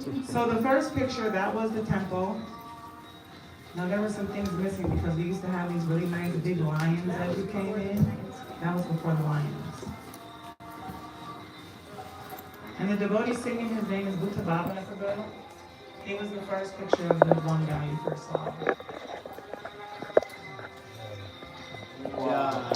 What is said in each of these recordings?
So the first picture, that was the temple. Now there were some things missing because we used to have these really nice big lions as you came in. That was before the lions. And the devotee singing, his name is Bhutta Baba Prabhu. He was the first picture of the one guy you first saw. Wow.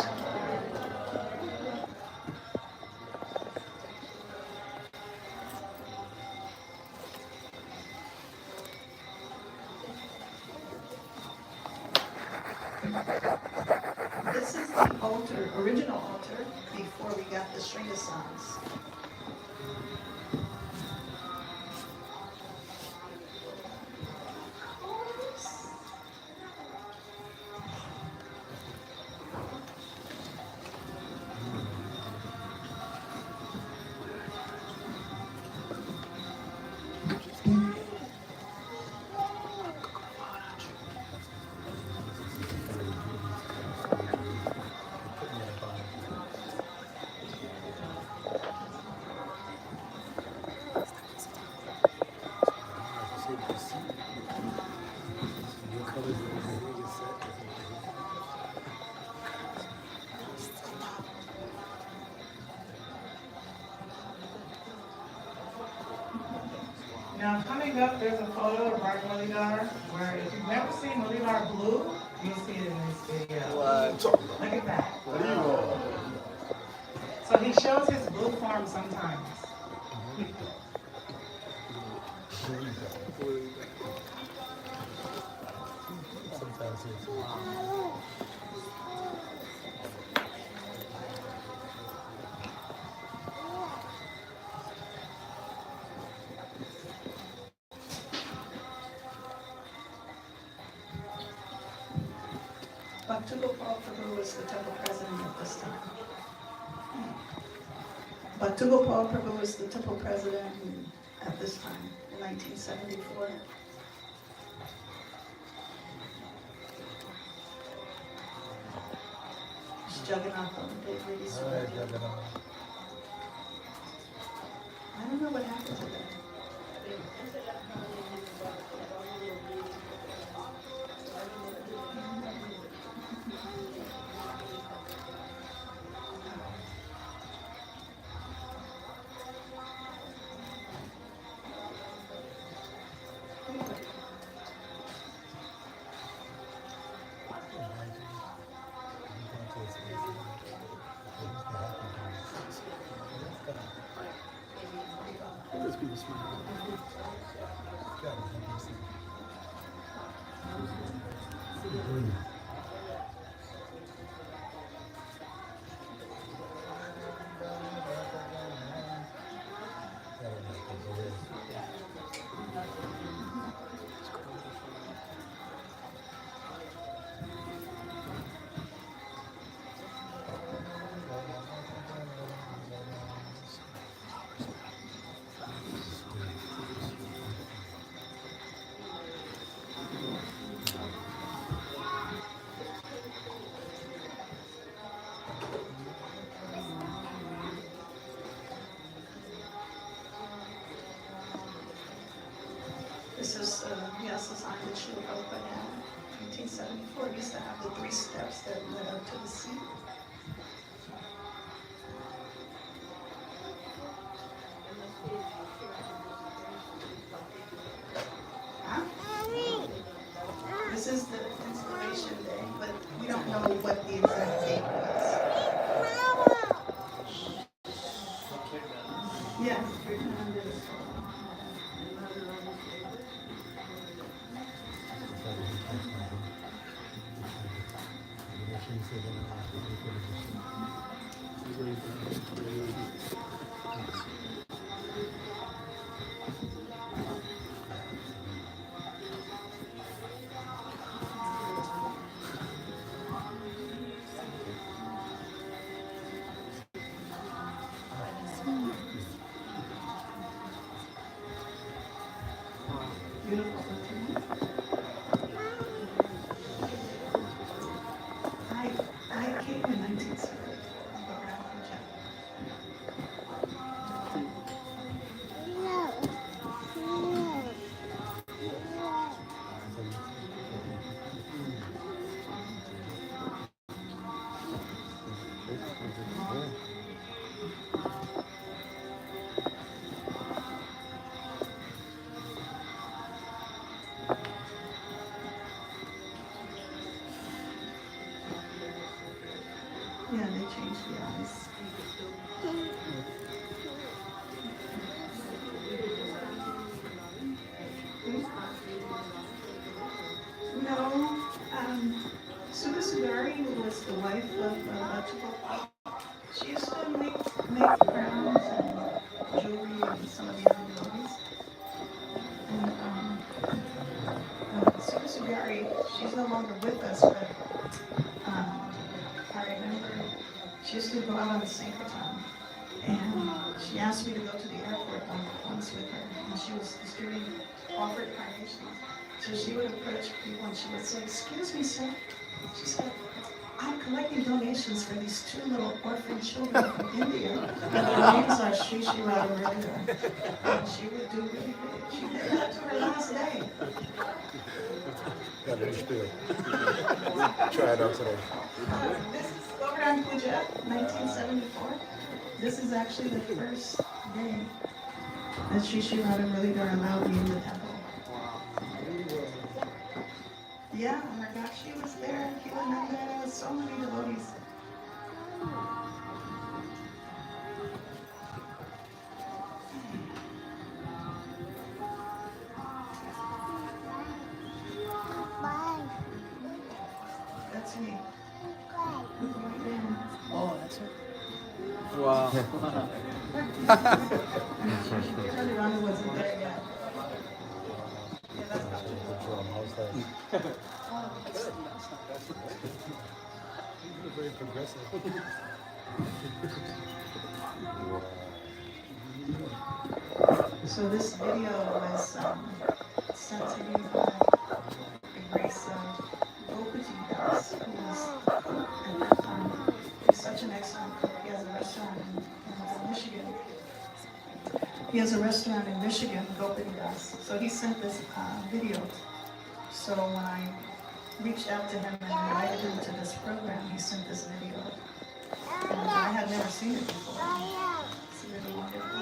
This is the altar, original altar, before we got the string of songs. Now coming up, there's a photo of our Muralidhar, where if you've never seen Muralidhar blue, you'll see it in this video. Look at that. So he shows his blue form sometimes. Bhakti Prabhu was the temple president at this time. Bhakti Prabhu was the temple president at this time, in 1974. Jagannath on the day really sweat. I don't know what happened to that. This is, yes, this island Srila Prabhupada had in 1974. He used to have the 3 steps that led up to the sea. Huh? This is the inspiration day, but we don't know what the exact date was. Yeah. I came in 1974. the wife of Bhakti. She used to make crowns and jewelry and some of the other devotees. And Sugari, she's no longer with us, but I remember she used to go out on the Sankirtan. And she asked me to go to the airport once with her. And she was distributing offered carnations. So she would approach people and she would say, "Excuse me, sir." She said, "I'm collecting donations for these two little orphan children from India. And their names are Sri Sri Radha Muralidhar." And she would do really big. She did that to her last day. Got it still. Try it out today. This is Govardhan Puja, 1974. This is actually the first day that Sri Sri Radha Muralidhar allowed me in the temple. Yeah, Nagashi was there, Kilananda, so many devotees. That's me. Oh, that's it. Wow. Radha wasn't there yet. Yeah, that's not Very progressive. So this video was sent to me by the grace of Bhakti, who was at that time, he's such an excellent cook. He has a restaurant in Michigan. He has a restaurant in Michigan, Bhakti. So he sent this video. So when I reached out to him and invited him to this program, he sent this video. And I had never seen it before. It's really wonderful.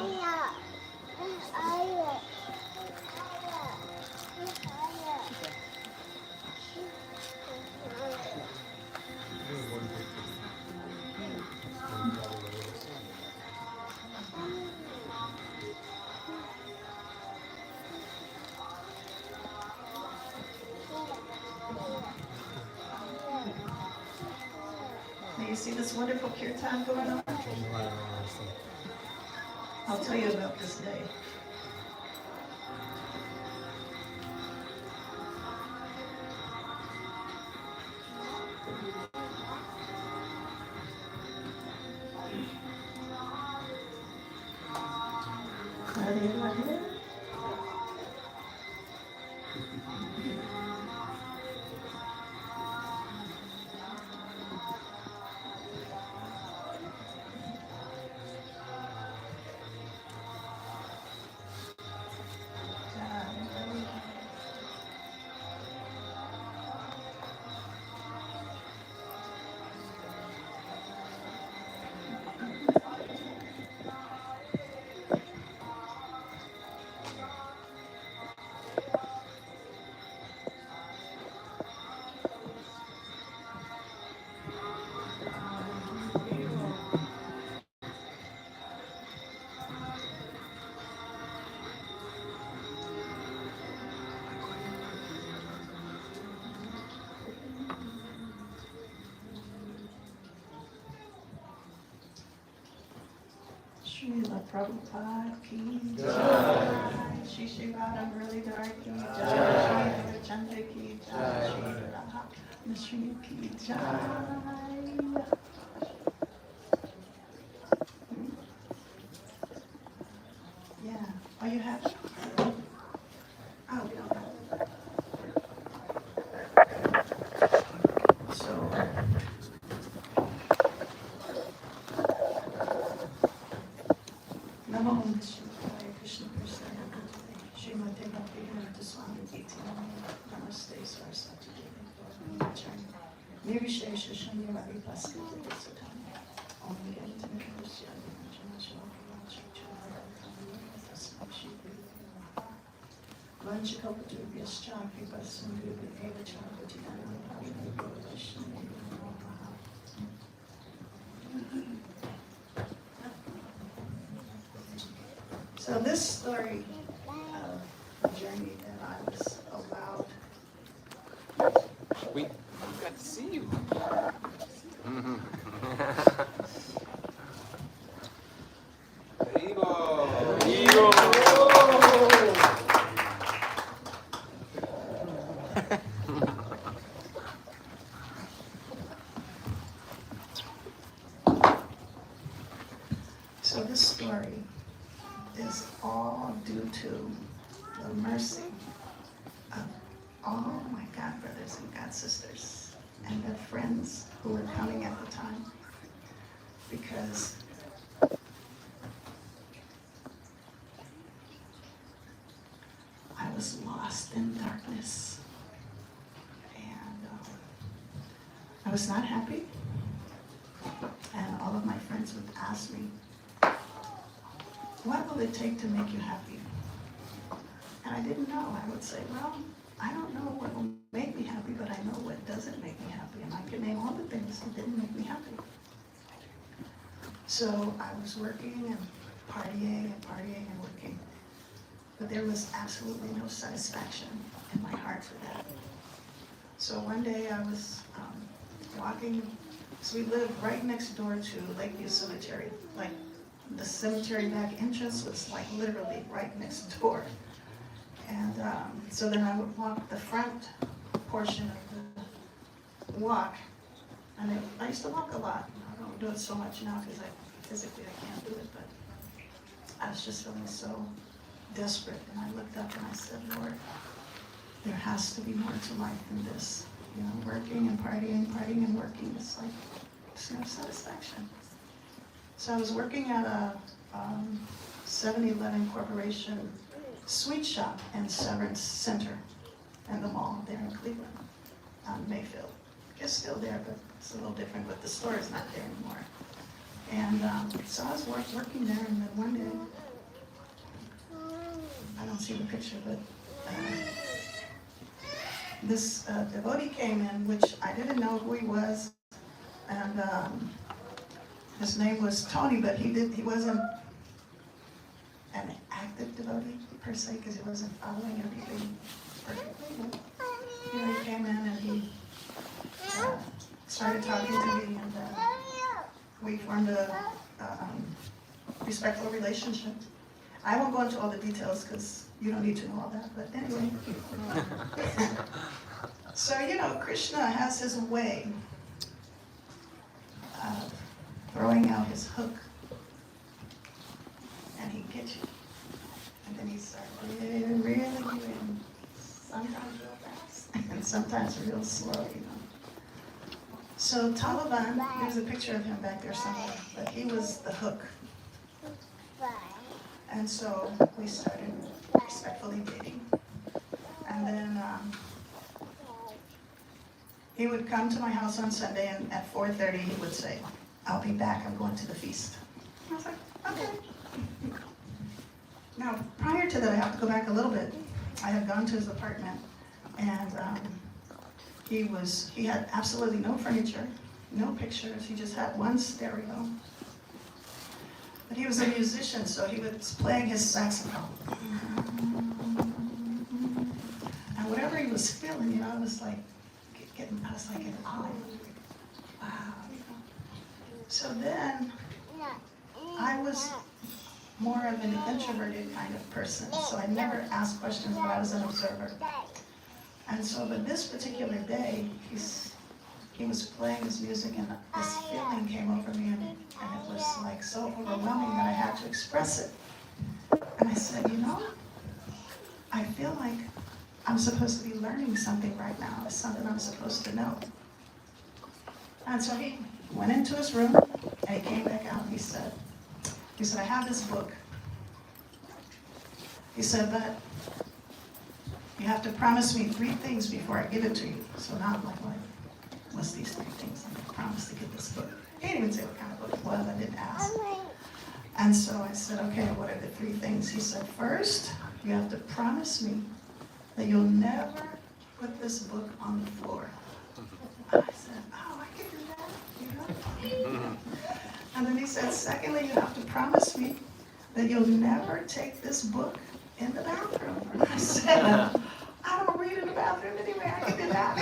Now you see this wonderful kirtan going on? I'll tell you about this day. Radha. Srila Prabhupada ki jai. Shri Shri Radha Muralidhar ki jai. Shri Ramachandra ki jai. Shri Radha Mishri ki jai. Yeah. Are you happy? Oh, we don't know. So. Namo Shivaya Krishna Krishna Srimate Bhakti Swami Titi Namaste Saraswati Nirvishesha Shanyavadi Paskati Sutani Om Gyantam Krishna Vanchakapatu Vyaschapi Pasandu Eva Chapati So this story of the journey that I was allowed. We got to see you. So this story is all due to the mercy of all my God brothers and God sisters and their friends who were coming at the time, because I was lost in darkness, and I was not happy, and all of my friends would ask me, what will it take to make you happy? And I didn't know. I would say, well, I don't know what will make me happy, but I know what doesn't make me happy. And I can name all the things that didn't make me happy. So I was working and partying and working. But there was absolutely no satisfaction in my heart for that. So one day I was walking. So we lived right next door to Lakeview Cemetery. Like, the cemetery back entrance was like literally right next door. And so then I would walk the front portion of the walk. And I used to walk a lot. I don't do it so much now because physically I can't do it, but I was just feeling so desperate. And I looked up and I said, Lord, there has to be more to life than this. You know, working and partying and working. It's like, there's no satisfaction. So I was working at a 7-Eleven Corporation sweet shop in Severance Center in the mall there in Cleveland, on Mayfield. It's still there, but it's a little different, but the store is not there anymore. And so I was working there, and then one day, I don't see the picture, but this devotee came in, which I didn't know who he was, and his name was Tony, but he wasn't an active devotee per se, because he wasn't following everything perfectly. You know, he came in and he started talking to me, and we formed a respectful relationship. I won't go into all the details because you don't need to know all that, but anyway. So, you know, Krishna has his way of throwing out his hook, and he gets you. And then he starts really moving, sometimes real fast, and sometimes real slow, you know. So Taliban, there's a picture of him back there somewhere, but he was the hook. And so we started respectfully dating. And then he would come to my house on Sunday, and at 4:30 he would say, I'll be back, I'm going to the feast. I was like, okay. Now, prior to that, I have to go back a little bit. I had gone to his apartment, and he had absolutely no furniture, no pictures. He just had one stereo. But he was a musician, so he was playing his saxophone. And whatever he was feeling, you know, I was like in awe. Wow. So then, I was more of an introverted kind of person, so I never asked questions, but I was an observer. And so, but this particular day, he was playing his music, and this feeling came over me, and it was like so overwhelming that I had to express it. And I said, you know, I feel like I'm supposed to be learning something right now. It's something I'm supposed to know. And so he went into his room, and he came back out, and he said, I have this book. He said, but you have to promise me 3 things before I give it to you. So now I'm like, what's these 3 things? I promised to get this book. He didn't even say what kind of book it was. I didn't ask. And so I said, okay, what are the 3 things? He said, first, you have to promise me that you'll never put this book on the floor. I said, oh, I can do that, you know? And then he said, secondly, you have to promise me that you'll never take this book in the bathroom. And I said, I don't read in the bathroom anyway, I can do that.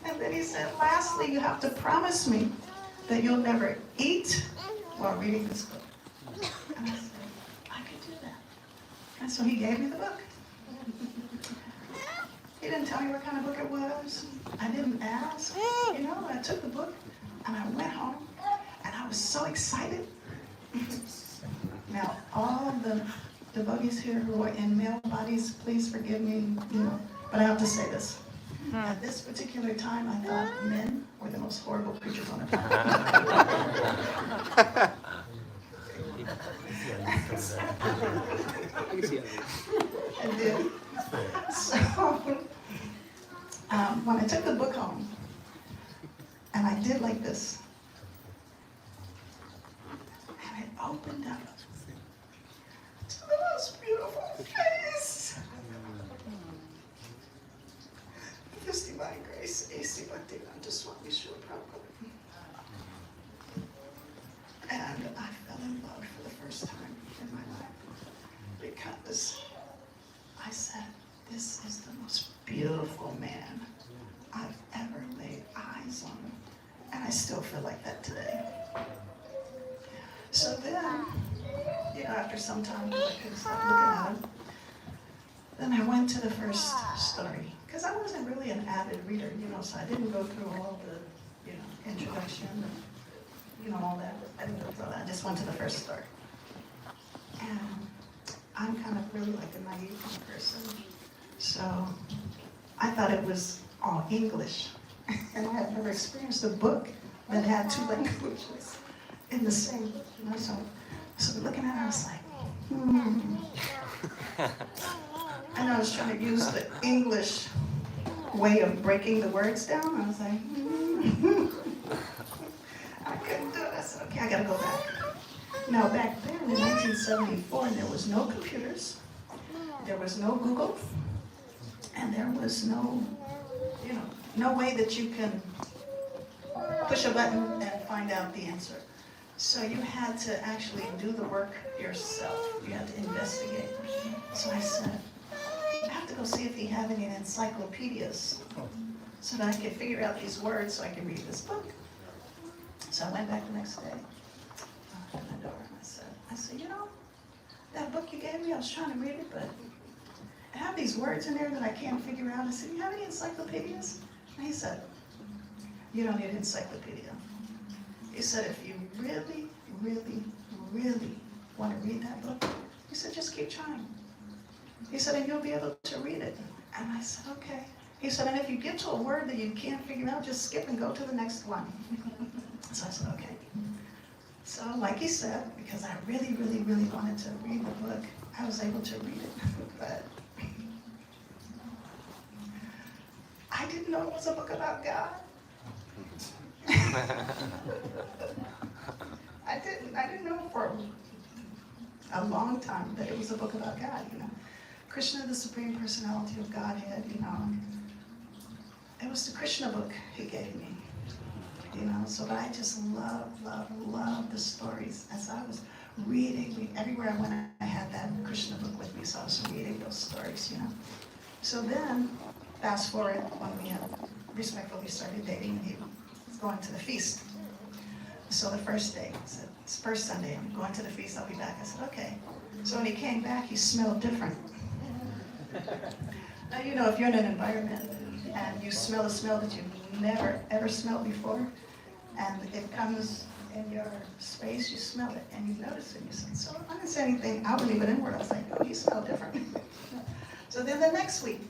And then he said, lastly, honestly, you have to promise me that you'll never eat while reading this book. And I said, I could do that. And so he gave me the book. He didn't tell me what kind of book it was. I didn't ask. You know, I took the book and I went home and I was so excited. Now, all of the devotees here who are in male bodies, please forgive me, you know, but I have to say this. At this particular time, I thought men were the most horrible creatures on the planet. I did. So, when I took the book home, and I did like this, and it opened up to the most beautiful face. His Divine Grace, A.C. Bhakti, Swami Srila Prabhupada. And I fell in love for the first time in my life because I said, this is the most beautiful man I've ever laid eyes on. And I still feel like that today. So then, you know, after some time, I couldn't stop looking at him. Then I went to the first story. Because I wasn't really an avid reader, you know, so I didn't go through all the, you know, introduction and, you know, all that. I didn't go through all that. I just went to the first story. And I'm kind of really like a naive kind of person. So I thought it was all English. And I had never experienced a book that had two languages in the same, you know, so looking at it, I was like, And I was trying to use the English way of breaking the words down. I was like, I couldn't do it. I said, okay, I gotta go back. Now back then in 1974, there was no computers, there was no Google, and there was no, you know, no way that you can push a button and find out the answer. So you had to actually do the work yourself. You had to investigate. So I said, I have to go see if he had any encyclopedias so that I could figure out these words so I can read this book. So I went back the next day, knocked on the door, and I said, you know, that book you gave me, I was trying to read it, but I have these words in there that I can't figure out. I said, you have any encyclopedias? And he said, you don't need an encyclopedia. He said, if you really, really, really want to read that book, he said, just keep trying. He said, and you'll be able to read it. And I said, okay. He said, and if you get to a word that you can't figure out, just skip and go to the next one. So I said, okay. So like he said, because I really, really, really wanted to read the book, I was able to read it. But I didn't know it was a book about God. I didn't know for a long time that it was a book about God, you know. Krishna, the Supreme Personality of Godhead, you know. It was the Krishna book he gave me, you know. So but I just love the stories. As I was reading, everywhere I went, I had that Krishna book with me, so I was reading those stories, you know. So then, fast forward when we had respectfully started dating, and he was going to the feast. So the first day, I said, it's first Sunday, I'm going to the feast, I'll be back. I said, okay. So when he came back, he smelled different. Now, you know, if you're in an environment and you smell a smell that you've never, ever smelled before, and it comes in your space, you smell it, and you notice it, and you say, so I didn't say anything outwardly, but inward, I was like, oh, he smelled different. So then the next week,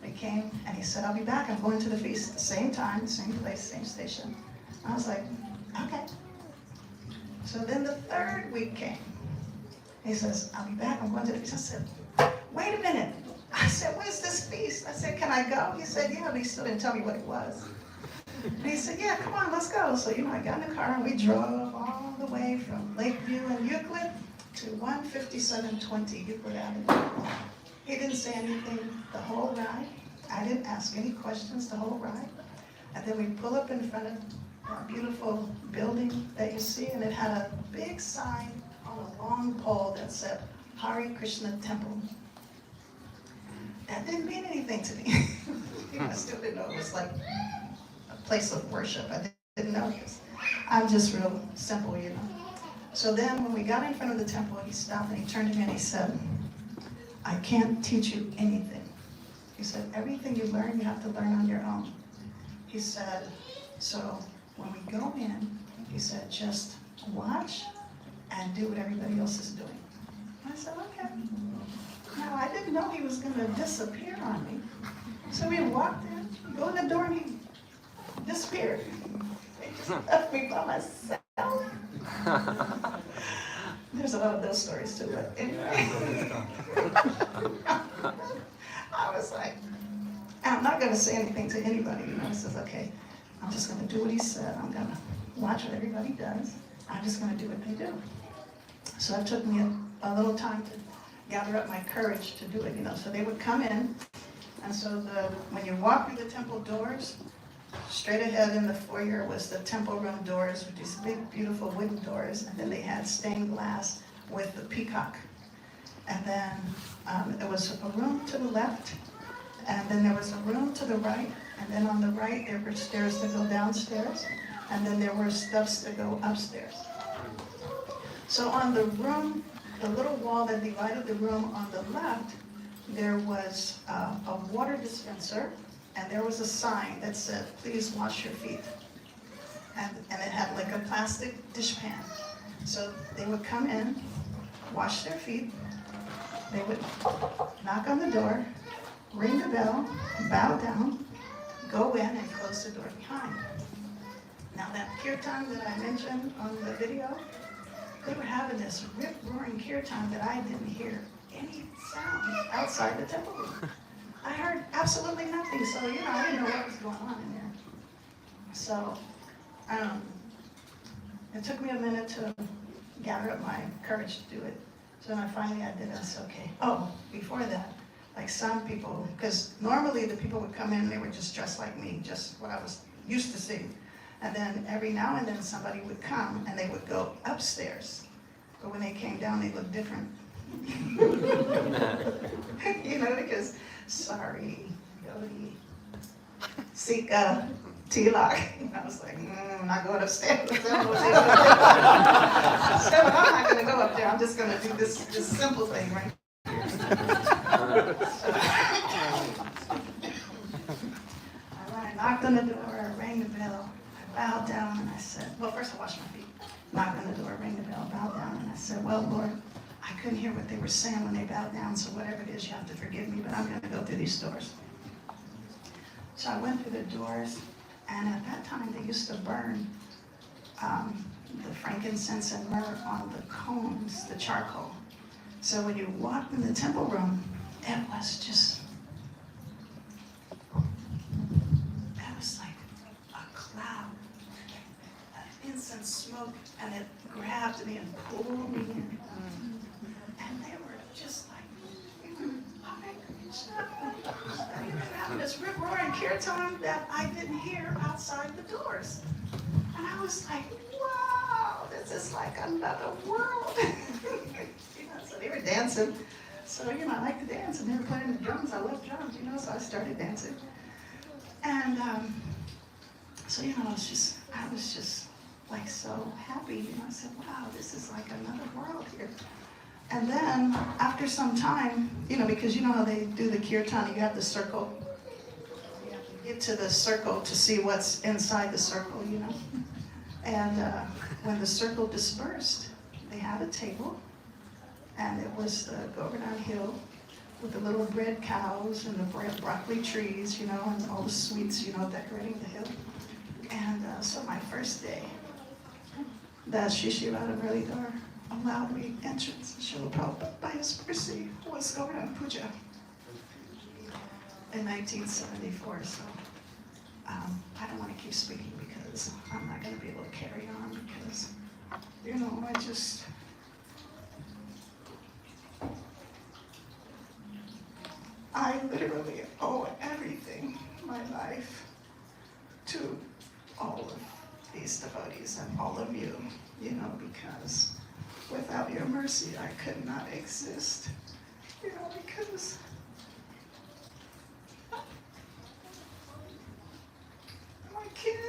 we came, and he said, I'll be back, I'm going to the feast, same time, same place, same station. I was like, okay. So then the third week came. He says, I'll be back, I'm going to the feast. I said, wait a minute. I said, where's this feast? I said, can I go? He said, yeah, but he still didn't tell me what it was. And he said, yeah, come on, let's go. So, you know, I got in the car and we drove all the way from Lakeview and Euclid to 15720 Euclid Avenue. He didn't say anything the whole ride. I didn't ask any questions the whole ride. And then we pull up in front of a beautiful building that you see, and it had a big sign on a long pole that said, Hare Krishna Temple. That didn't mean anything to me. I still didn't know it was like a place of worship. I didn't know because I'm just real simple, you know. So then when we got in front of the temple, he stopped and he turned to me and he said, I can't teach you anything. He said, everything you learn, you have to learn on your own. He said, so when we go in, he said, just watch and do what everybody else is doing. I said, okay. Now, I didn't know he was going to disappear on me. So we walked in, go in the door, and he disappeared. They just left me by myself. There's a lot of those stories too, but anyway. I was like, I'm not going to say anything to anybody. You know, he says, okay, I'm just going to do what he said. I'm going to watch what everybody does. I'm just going to do what they do. So it took me a little time to gather up my courage to do it, you know. So they would come in, and so when you walk through the temple doors, straight ahead in the foyer was the temple room doors, with these big, beautiful wooden doors, and then they had stained glass with the peacock. And then there was a room to the left, and then there was a room to the right, and then on the right there were stairs to go downstairs, and then there were steps to go upstairs. So on the room, the little wall that divided the room on the left, there was a water dispenser, and there was a sign that said, please wash your feet. And it had like a plastic dishpan. So they would come in, wash their feet, they would knock on the door, ring the bell, bow down, go in and close the door behind. Now that kirtan that I mentioned on the video, they were having this rip-roaring kirtan that I didn't hear any sound outside the temple room. I heard absolutely nothing, so, you know, I didn't know what was going on in there. So, it took me a minute to gather up my courage to do it. So then finally I did it. I said, okay. Oh, before that, like some people, because normally the people would come in, they were just dressed like me, just what I was used to seeing. And then every now and then somebody would come and they would go upstairs. But when they came down, they looked different. You know, because, sorry, Yodi, Sika, Tilak. I was like, I'm not going upstairs. So I'm not going to go up there. I'm just going to do this simple thing right here. I knocked on the door, I rang the bell, I bowed down and I said, well, first I washed my feet. Knocked on the door, rang the bell, bowed down, and I said, well, Lord, I couldn't hear what they were saying when they bowed down, so whatever it is, you have to forgive me, but I'm going to go through these doors. So I went through the doors, and at that time, they used to burn the frankincense and myrrh on the cones, the charcoal. So when you walked in the temple room, it was just, it was like a cloud of incense smoke, and it grabbed me and pulled me in. And they were just like, having this rip-roaring kirtan that I didn't hear outside the doors. And I was like, wow, this is like another world. You know, so they were dancing. So, you know, I like to dance, and they were playing the drums. I love drums, you know, so I started dancing. And so, you know, I was just like so happy. You know, I said, wow, this is like another world here. And then after some time, you know, because you know how they do the kirtan, you have the circle. You have to get to the circle to see what's inside the circle, you know. And when the circle dispersed, they had a table, and it was the Govardhan Hill with the little bread cows and the broccoli trees, you know, and all the sweets, you know, decorating the hill. And so my first day, the Shishi Radha Muralidhar allowed me entrance. Srila Prabhupada, by his mercy, was Govardhan Puja in 1974. So I don't want to keep speaking because I'm not going to be able to carry on because, you know, I literally owe everything, my life, to all of these devotees and all of you, you know, because without your mercy, I could not exist, you know, because my kids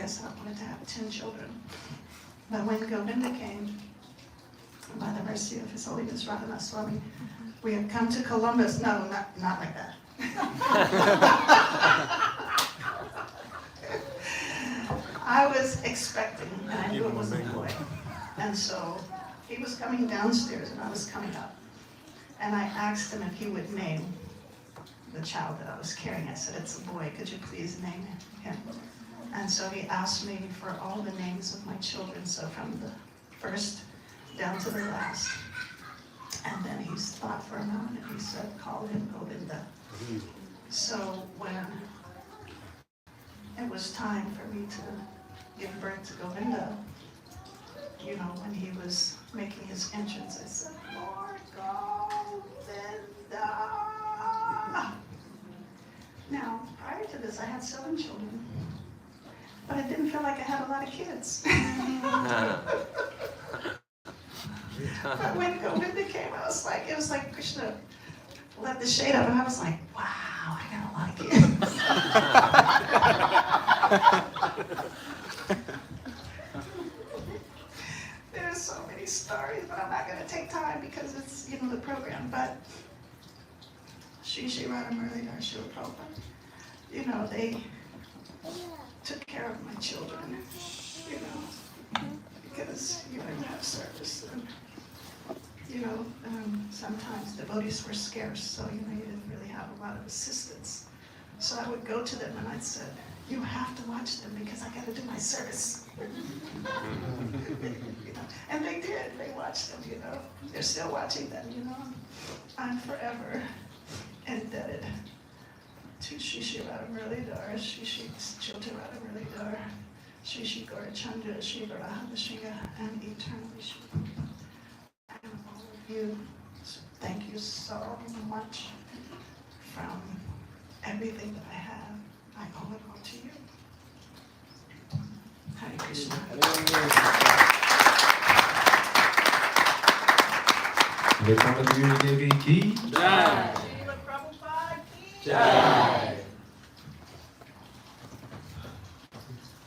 I said I wanted to have 10 children. But when Govinda came, by the mercy of His Holiness Radha Swami, we had come to Columbus. No, not like that. I was expecting, and I knew it was a boy. And so he was coming downstairs, and I was coming up. And I asked him if he would name the child that I was carrying. I said, it's a boy, could you please name him? And so he asked me for all the names of my children, so from the first down to the last. And then he thought for a moment and he said, call him Govinda. So when it was time for me to give birth to Govinda, you know, when he was making his entrance, I said, Lord Govinda. Now, prior to this, I had 7 children, but I didn't feel like I had a lot of kids. But when Govinda came, I was like, it was like Krishna let the shade up, and I was like, wow, I got a lot of kids. There's so many stories, but I'm not going to take time because it's, you know, the program. But Shri Radha Muralidhar, Srila Prabhupada, you know, they took care of my children, you know, because you didn't have service. And, you know, sometimes devotees were scarce, so, you know, you didn't really have a lot of assistance. So I would go to them and I'd say, you have to watch them because I got to do my service. You know, and they did. They watched them, you know. They're still watching them, you know. I'm forever indebted to Shri Radha Muralidhar, Shri Jyoti Radha Muralidhar, Shri Gaurachandra, Shri Radha Shinga, and eternally Shri. And all of you, thank you so much. From everything that I have, I owe it all to you. Hare Krishna. Vikramadevi Devi ki Jai. Srila Prabhupada ki Jai.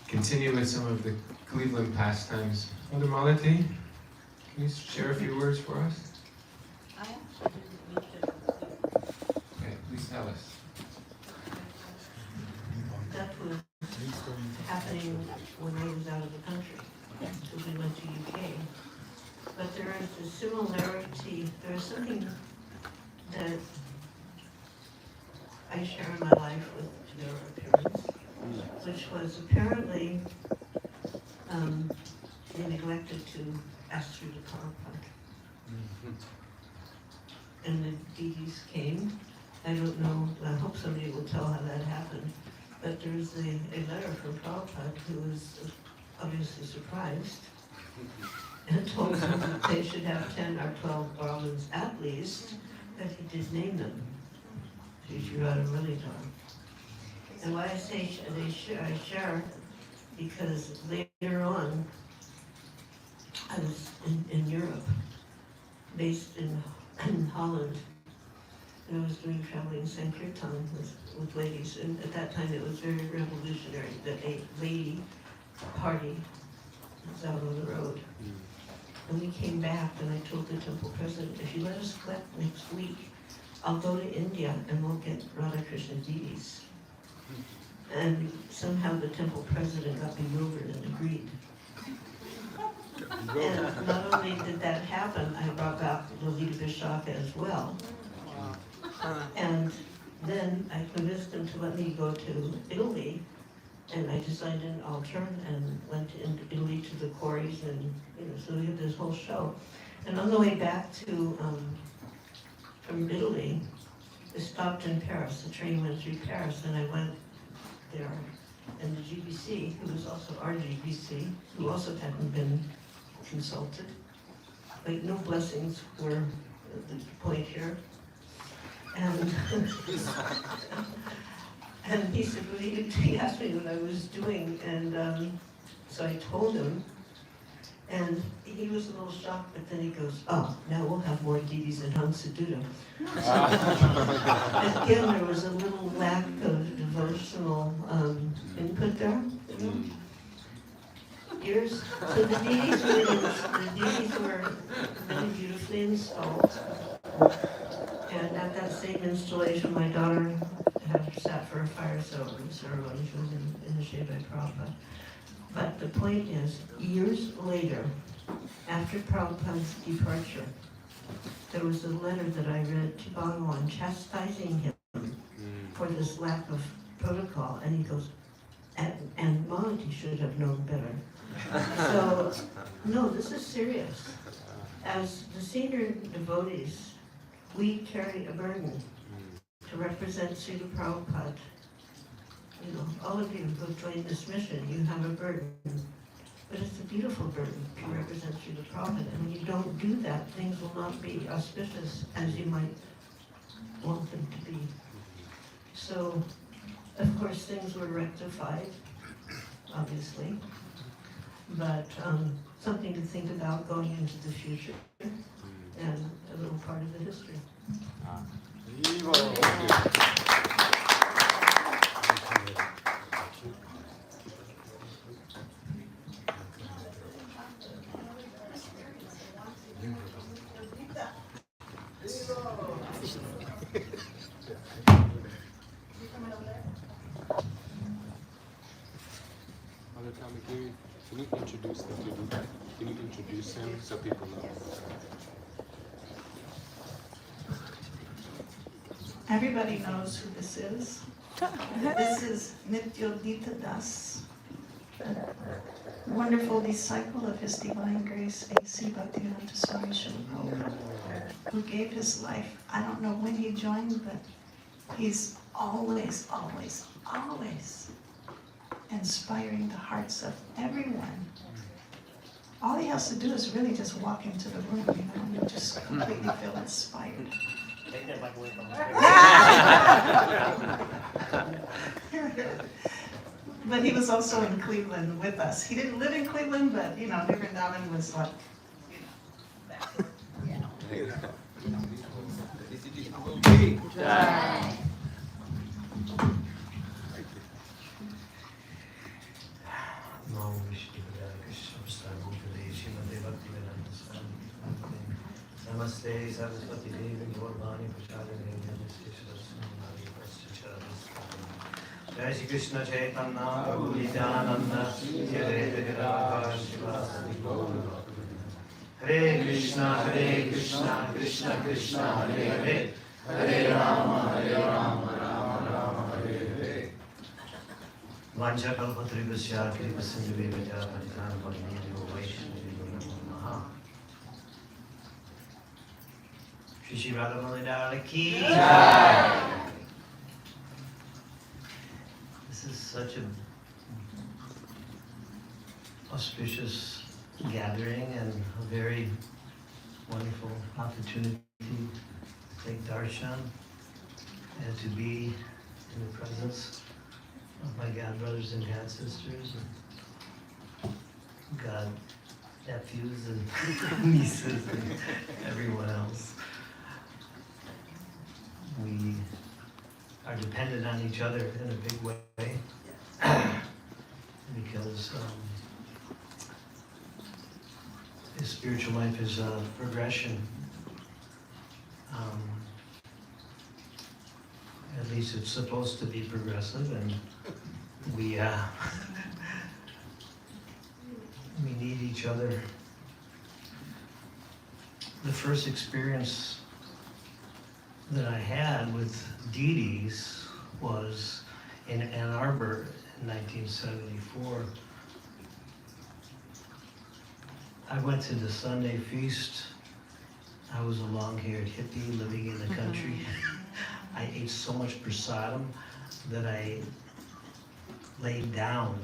Continue with some of the Cleveland pastimes. Mother Malati, can you share a few words for us? Okay, please tell us. That was happening when I was out of the country, because we went to UK. But there is a similarity, there is something that I share in my life with their appearance, which was apparently they neglected to ask through the Prabhupada. And the DDs came. I don't know, I hope somebody will tell how that happened. But there's a letter from Prabhupada who was obviously surprised and told them that they should have 10 or 12 garlands at least, that he did name them. Shri Radha Muralidhar. And why I say I share, because later on, I was in Europe, based in Holland, and I was doing traveling Sankirtan with ladies, and at that time it was very revolutionary that a lady party was out on the road. And we came back and I told the temple president, if you let us collect next week, I'll go to India and we'll get Radha Krishna deities. And somehow the temple president got bewildered and agreed. And not only did that happen, I brought back Lolita Vishaka as well. And then I convinced him to let me go to Italy, and I designed an altar and went into Italy to the quarries, and you know, so we had this whole show. And on the way back to from Italy, I stopped in Paris. The train went through Paris, and I went there. And the GBC, who was also our GBC, who also hadn't been consulted, like no blessings were the point here. And and he said, well, he asked me what I was doing, and so I told him, and he was a little shocked, but then he goes, oh, now we'll have more deities in Hamsadutta. Again, there was a little lack of devotional input there. years. So the deities were really beautifully installed. And at that same installation, my daughter had sat for a fire ceremony. She was in the shade by Prabhupada. But the point is, years later, after Prabhupada's departure, there was a letter that I read to Bhagavan chastising him for this lack of protocol, and he goes, and Malati should have known better. So, no, this is serious. As the senior devotees, we carry a burden to represent Srila Prabhupada. You know, all of you who have joined this mission, you have a burden. But it's a beautiful burden to represent Srila Prabhupada. And when you don't do that, things will not be auspicious as you might want them to be. So, of course, things were rectified, obviously. But something to think about going into the future, and a little part of the history. Can you introduce them to do that? Can you introduce him so people know? Everybody knows who this is. This is Nityodita Das, a wonderful disciple of His Divine Grace, A.C. Bhaktivedanta Swami Srila Prabhupada, who gave his life. I don't know when he joined, but he's always, always, always inspiring the hearts of everyone. All he has to do is really just walk into the room, you know, and you'll just completely feel inspired. Take that mic away from me. But he was also in Cleveland with us. He didn't live in Cleveland, but you know, Vrindavan was like, you know. Namaste, Saraswati Devi, Gauravani, Prachadane, Namaste, Jai Shri Krishna Chaitanya, Prabhu Nityananda, Shri Radha Shivasati Gaura. Hare Krishna, Krishna Krishna, Hare Hare, Hare Rama, Rama Rama, Hare Hare. Vancha kalpatrivasya, kripasinduvevaja, Paritan Parineyo, Vaishnavi, Namaha. Shri Radha Muralidhar ki jai. This is such an auspicious gathering and a very wonderful opportunity to take darshan and to be in the presence of my god brothers and god sisters and god nephews and nieces and everyone else. We are dependent on each other in a big way because the spiritual life is a progression. At least it's supposed to be progressive, and we we need each other. The first experience that I had with deities was in Ann Arbor in 1974. I went to the Sunday feast. I was a long-haired hippie living in the country. I ate so much prasadam that I laid down.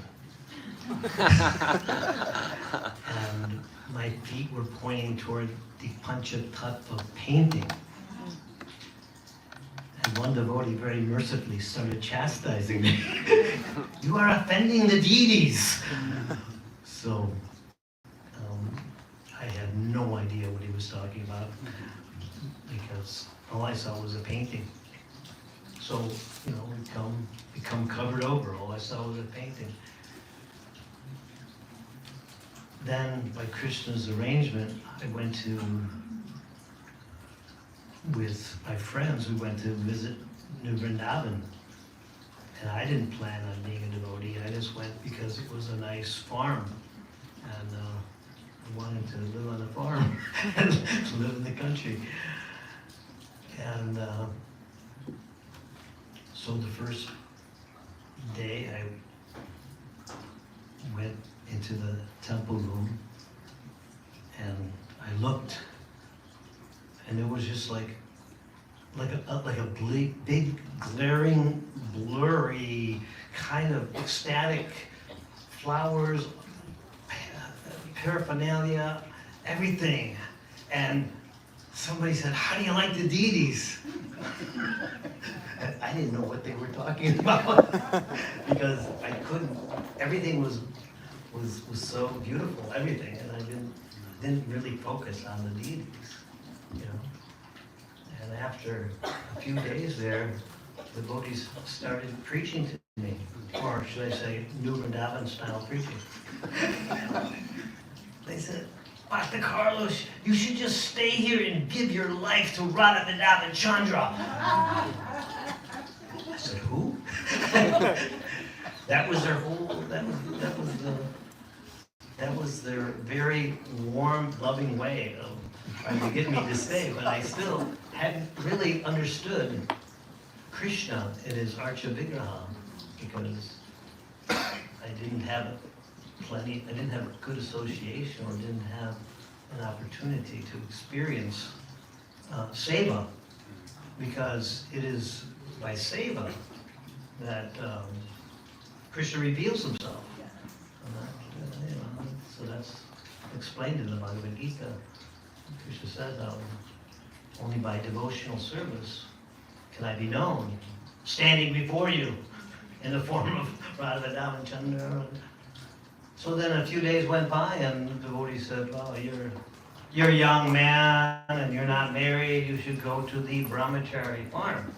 And my feet were pointing toward the Panchatattva painting. And one devotee very mercifully started chastising me. You are offending the deities. So I had no idea what he was talking about because all I saw was a painting. So, you know, become covered over. All I saw was a painting. then by Krishna's arrangement, I went to, with my friends, we went to visit New Vrindavan. And I didn't plan on being a devotee, I just went because it was a nice farm. And I wanted to live on the farm and live in the country. And so the first day I went into the temple room and I looked, and it was just like a big glaring, blurry, kind of ecstatic flowers, paraphernalia, everything. And somebody said, "How do you like the deities?" I didn't know what they were talking about because I couldn't. Everything was so beautiful, everything, and I didn't really focus on the deities, you know. And after a few days there, the devotees started preaching to me, or should I say, New Vrindavan style preaching. They said, "Bhakti Carlos, you should just stay here and give your life to Radha Vrindavan Chandra." I said, "Who?" That was their whole. That was their very warm, loving way of trying to get me to stay. But I still hadn't really understood Krishna in his Archa Vigraha because I didn't have a good association, or didn't have an opportunity to experience seva, because it is by seva that Krishna reveals himself. So that's explained in the Bhagavad Gita. Krishna says, only by devotional service can I be known, standing before you in the form of Radha Vrindavan Chandra. So then a few days went by, and the devotee said, "Well, you're a young man and you're not married. You should go to the brahmachari farm."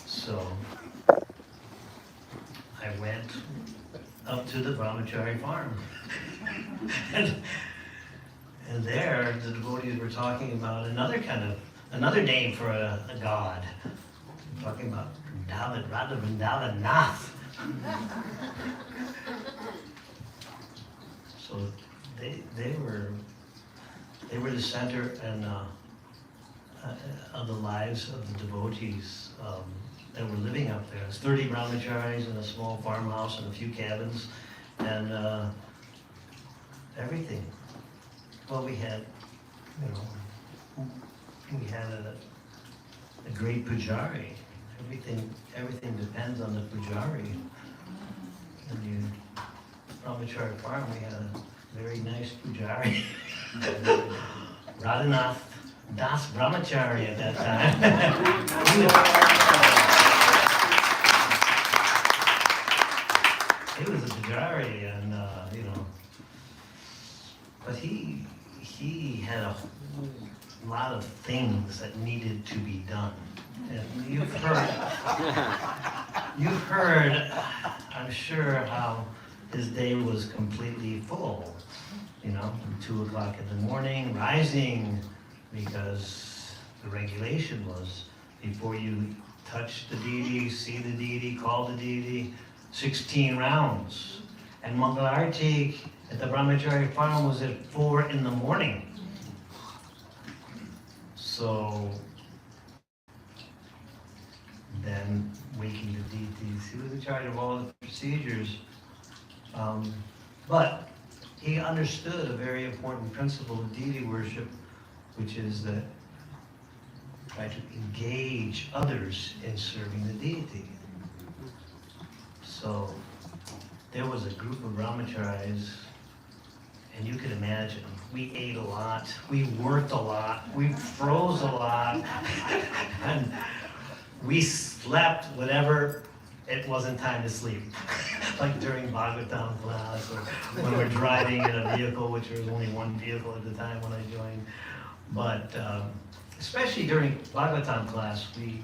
So I went up to the brahmachari farm, and there the devotees were talking about another name for a god. Talking about Radha Vrindavan Nath. So they were the center and of the lives of the devotees that were living up there. There's 30 brahmacharis in a small farmhouse and a few cabins, and everything. Well, we had a great pujari. Everything depends on the pujari. In the brahmachari farm, we had a very nice pujari. Radhanath Das Brahmachari at that time. He was a pujari, and but he had a whole lot of things that needed to be done. And you've heard, I'm sure, how his day was completely full. 2 o'clock in the morning, rising, because the regulation was before you touch the deity, see the deity, call the deity, 16 rounds. And Mangalarti at the Brahmachari farm was at 4 in the morning. So then waking the deities, he was in charge of all the procedures. But he understood a very important principle of deity worship, which is that try to engage others in serving the deity. So there was a group of brahmacharis, and you can imagine, we ate a lot, we worked a lot, we froze a lot, and we slept whenever it wasn't time to sleep. Like during Bhagavatam class, or when we're driving in a vehicle, which there was only one vehicle at the time when I joined. But especially during Bhagavatam class, we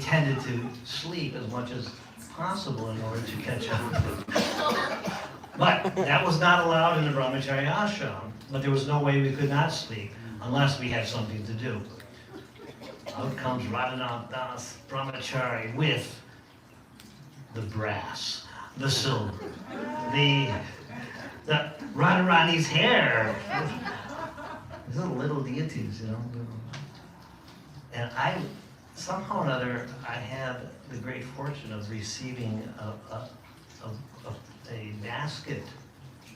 tended to sleep as much as possible in order to catch up. But that was not allowed in the brahmachari ashram, but there was no way we could not sleep unless we had something to do. Out comes Radha Das brahmachari with the brass, the silver, the Radharani's hair. These little deities, you know. And I, somehow or another, I had the great fortune of receiving a basket,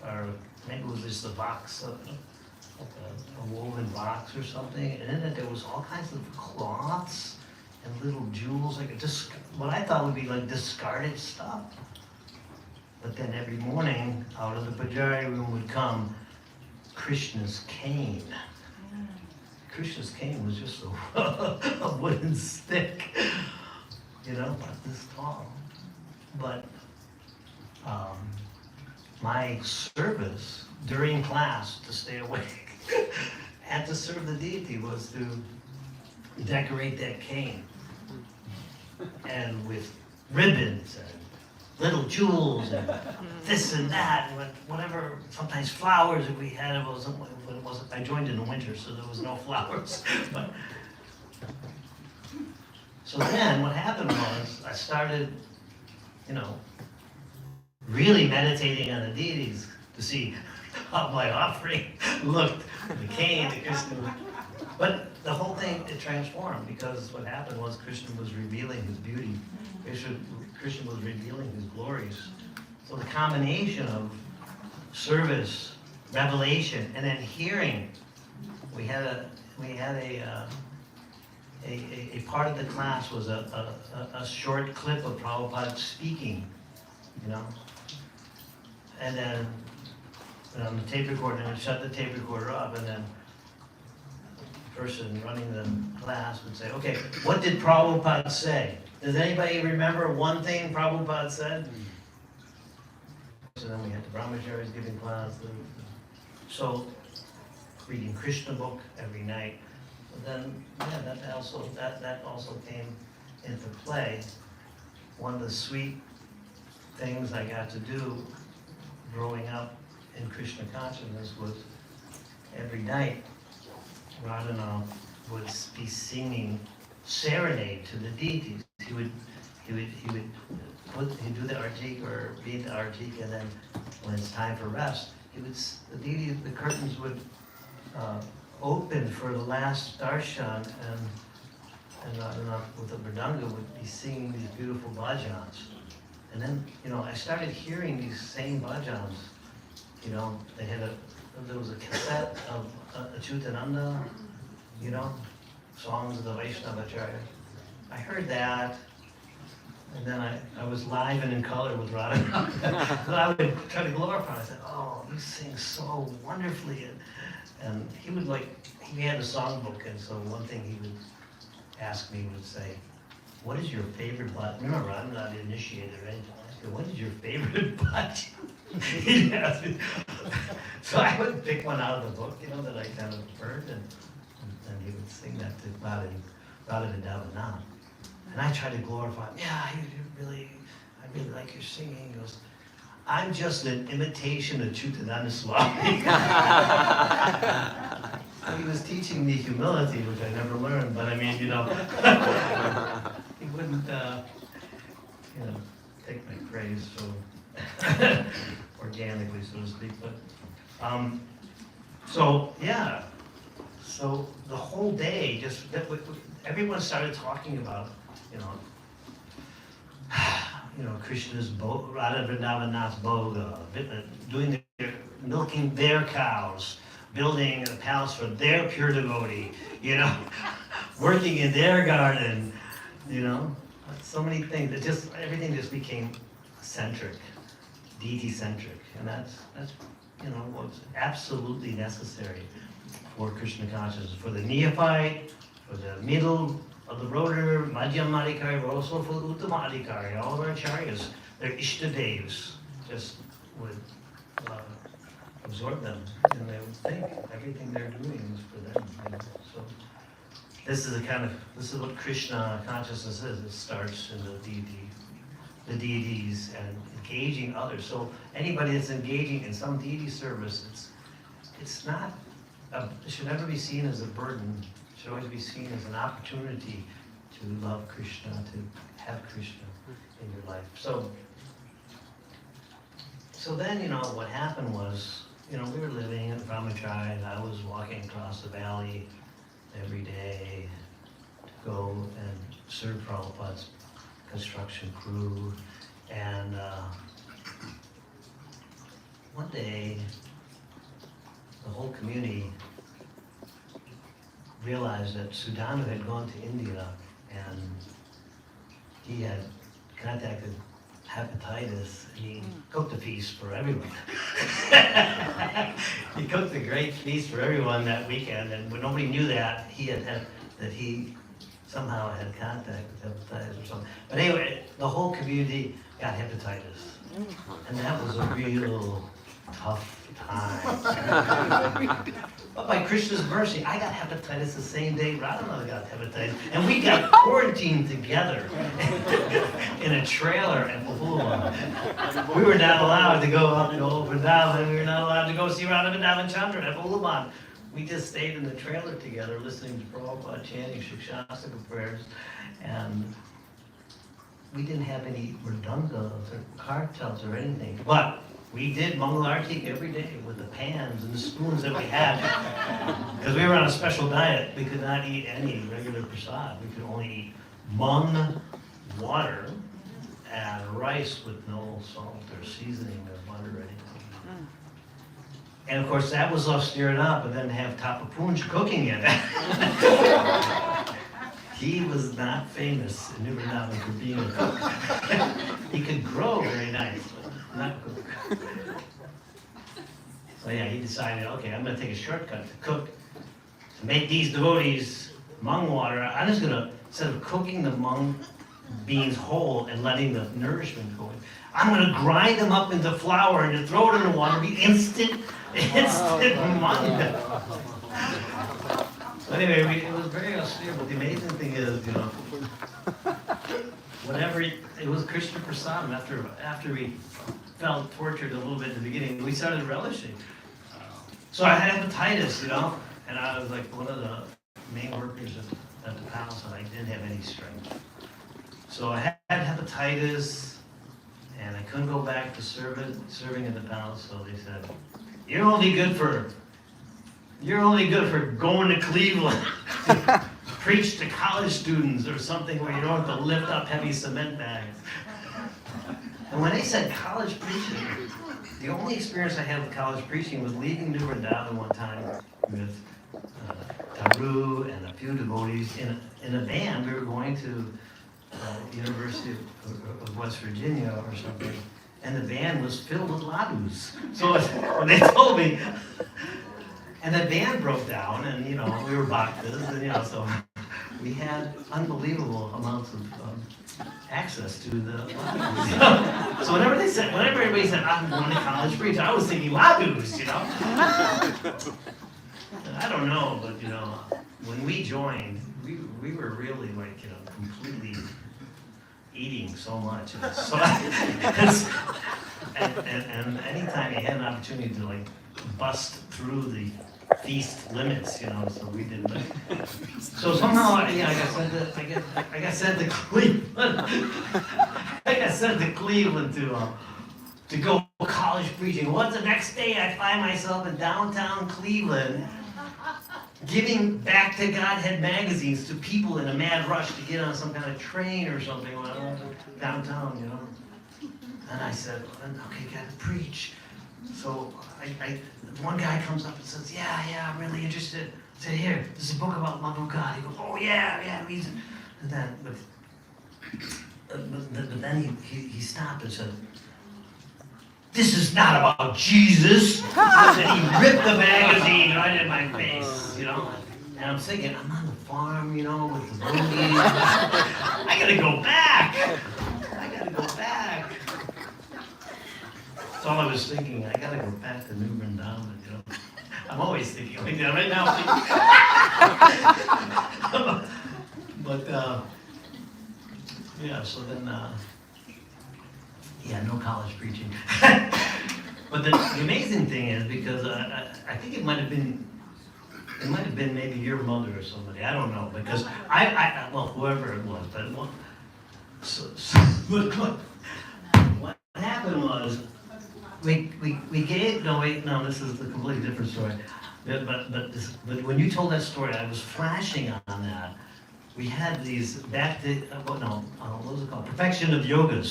or maybe it was just a box, a woven box or something, and in it there was all kinds of cloths and little jewels, like what I thought would be like discarded stuff. But then every morning, out of the pujari room would come Krishna's cane. Krishna's cane was just a wooden stick, you know, about this tall. But my service during class to stay awake and to serve the deity was to decorate that cane, and with ribbons and little jewels and this and that, and whatever, sometimes flowers if we had. It wasn't, I joined in the winter, so there was no flowers. But, so then what happened was I started, you know, really meditating on the deities to see how my offering looked, the cane, the Krishna. But the whole thing, it transformed, because what happened was Krishna was revealing his beauty. Krishna was revealing his glories. So the combination of service, revelation, and then hearing. We had a part of the class was a short clip of Prabhupada speaking, you know. And then on the tape recorder, and shut the tape recorder up, and then the person running the class would say, okay, what did Prabhupada say? Does anybody remember one thing Prabhupada said? So then we had the brahmacharis giving class. So reading Krishna book every night. But then, yeah, that also came into play. One of the sweet things I got to do growing up in Krishna consciousness was every night Radha would be singing serenade to the deities. He'd do the artik or read the artik, and then when it's time for rest, the curtains would open for the last darshan, and Radha with the mridanga would be singing these beautiful bhajans. And then, you know, I started hearing these same bhajans. You know, there was a cassette of Achyutananda, you know, songs of the Vaishnavacharya. I heard that, and then I was live and in color with Radha. So I would try to glorify him. I said, oh, you sing so wonderfully. And he had a songbook, and so one thing he would ask me would say, what is your favorite bhajan? Remember, I'm not initiated or anything. I said, what is your favorite bhajan? He'd ask me. So I would pick one out of the book, you know, that I kind of heard, and he would sing that to Radha Vrindavanam. And I tried to glorify him. Yeah, I really like your singing. He goes, I'm just an imitation of Chutananda Swami. So he was teaching me humility, which I never learned, but I mean, you know, he wouldn't, you know, take my praise so organically, so to speak. But so yeah, so the whole day, everyone started talking about, you know, Krishna's Radha Vrindavan's boga, milking their cows, building a palace for their pure devotee, you know, working in their garden, you know, so many things. Everything just became centric, deity-centric, and that's you know, what's absolutely necessary for Krishna consciousness, for the neophyte, for the middle of the roader, Madhyam Adhikari, but also for the Uttama Adhikari. All of our acharyas, their Ishtadevs, just would absorb them, and they would think everything they're doing is for them. You know? So this is what Krishna consciousness is. It starts in the deity. the deities and engaging others. So anybody that's engaging in some deity service, it's not, it should never be seen as a burden. It should always be seen as an opportunity to love Krishna, to have Krishna in your life. So then, what happened was, we were living in Brahmacharya, and I was walking across the valley every day to go and serve Prabhupada's construction crew. And one day, the whole community realized that Sudhanu had gone to India and he had contacted hepatitis, and he cooked a feast for everyone. He cooked a great feast for everyone that weekend, and when nobody knew that, he somehow had contact with hepatitis or something. But anyway, the whole community got hepatitis, and that was a real tough time. But by Krishna's mercy, I got hepatitis the same day Radha got hepatitis, and we got quarantined together in a trailer at Bahuluman. We were not allowed to go up to Vrindavan, we were not allowed to go see Radha and Chandra at Bahuluman. We just stayed in the trailer together, listening to Prabhupada chanting Shikshastika prayers, and we didn't have any mridangos or kartals or anything, but we did Mangalarti every day with the pans and the spoons that we had. Because we were on a special diet. We could not eat any regular prasad. We could only eat mung, water, and rice with no salt or seasoning or butter or anything. And of course that was all stirred up, and then have Tapapunj cooking it. He was not famous in Vrindavan for being a cook. He could grow very nice, but not cook. So yeah, he decided, okay, I'm going to take a shortcut to cook, to make these devotees mung water. I'm just going to, instead of cooking the mung beans whole and letting the nourishment go in, I'm going to grind them up into flour and to throw it in the water, be instant mung. So anyway, it was very austere, but the amazing thing is, whatever, it was Krishna Prasadam. After we felt tortured a little bit in the beginning, we started relishing. So I had hepatitis, and I was like one of the main workers at the palace, and I didn't have any strength. So I had hepatitis, and I couldn't go back to serving in the palace, so they said, you're only good for going to Cleveland to preach to college students or something where you don't have to lift up heavy cement bags. And when they said college preaching, the only experience I had with college preaching was leaving New Vrindavan one time with Taru and a few devotees in a band. We were going to University of West Virginia or something, and the band was filled with ladus. So when they told me, and the band broke down, and we were bhaktas, and so we had unbelievable amounts of access to the ladus. So whenever everybody said, I'm going to college preach, I was thinking ladus, And I don't know, but when we joined, we were really like, completely eating so much. And so and anytime you had an opportunity to like bust through the feast limits, so we didn't. So somehow, I got sent to Cleveland. I got sent to Cleveland to go college preaching. What's the next day? I find myself in downtown Cleveland, giving Back to Godhead magazines to people in a mad rush to get on some kind of train or something downtown, And I said, okay, gotta preach. So one guy comes up and says, yeah, I'm really interested. I said, here, this is a book about love of God. He goes, oh yeah, read it. And then, but then he stopped and said, this is not about Jesus. And he ripped the magazine right in my face, And I'm thinking, I'm on the farm, with the boogies. I gotta go back. That's all I was thinking. I gotta go back to New Vrindavan, I'm always thinking like that right now. But yeah, so then Yeah, no college preaching. But the amazing thing is, because I think it might have been maybe your mother or somebody, I don't know, because well, whoever it was, but what happened was, we gave, no, this is a completely different story. But when you told that story, I was flashing on that. We had these what was it called? Perfection of Yoga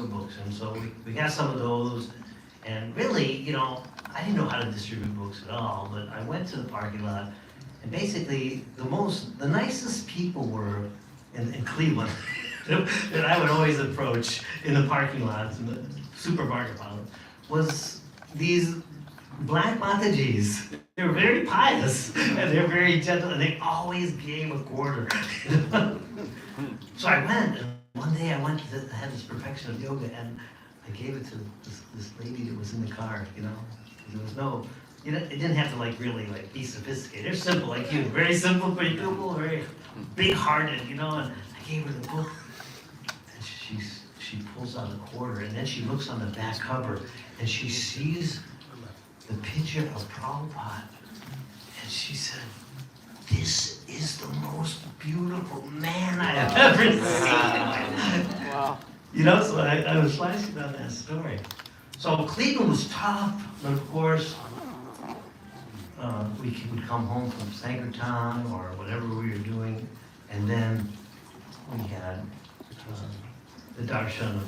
books, and so we got some of those, and really, I didn't know how to distribute books at all, but I went to the parking lot, and basically, the nicest people were in Cleveland that I would always approach in the parking lots, in the supermarket was these Black Matajis. They were very pious, and they were very gentle, and they always gave a quarter. So I went, and one day I had this Perfection of Yoga, and I gave it to this lady that was in the car, There was no, it didn't have to really be sophisticated. They're simple like you, very simple, pretty people, very big-hearted, and I gave her the book, and she pulls out a quarter, and then she looks on the back cover, and she sees the picture of Prabhupada, and she said, "This is the most beautiful man I have ever seen." Wow. So I was flashing on that story. So Cleveland was tough, but of course, we would come home from Sankirtan or whatever we were doing, and then we had the darshan of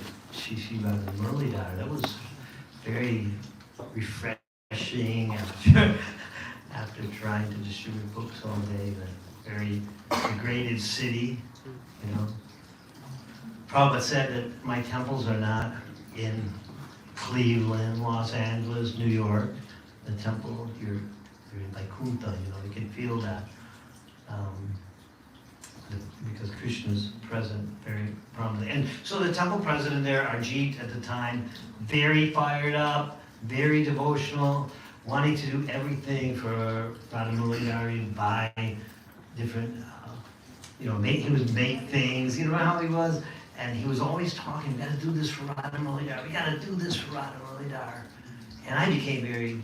Radha and Muralidhar. That was very refreshing after trying to distribute books all day in a very degraded city, Prabhupada said that my temples are not in Cleveland, Los Angeles, New York. The temple, you're in Vaikuntha, you can feel that. Because Krishna's present very prominently. And so the temple president there, Arjit at the time, very fired up, very devotional, wanting to do everything for Radha Muralidhar. He'd buy different, he would make things, you know how he was? And he was always talking, we gotta do this for Radha Muralidhar, we gotta do this for Radha Muralidhar. And I became very,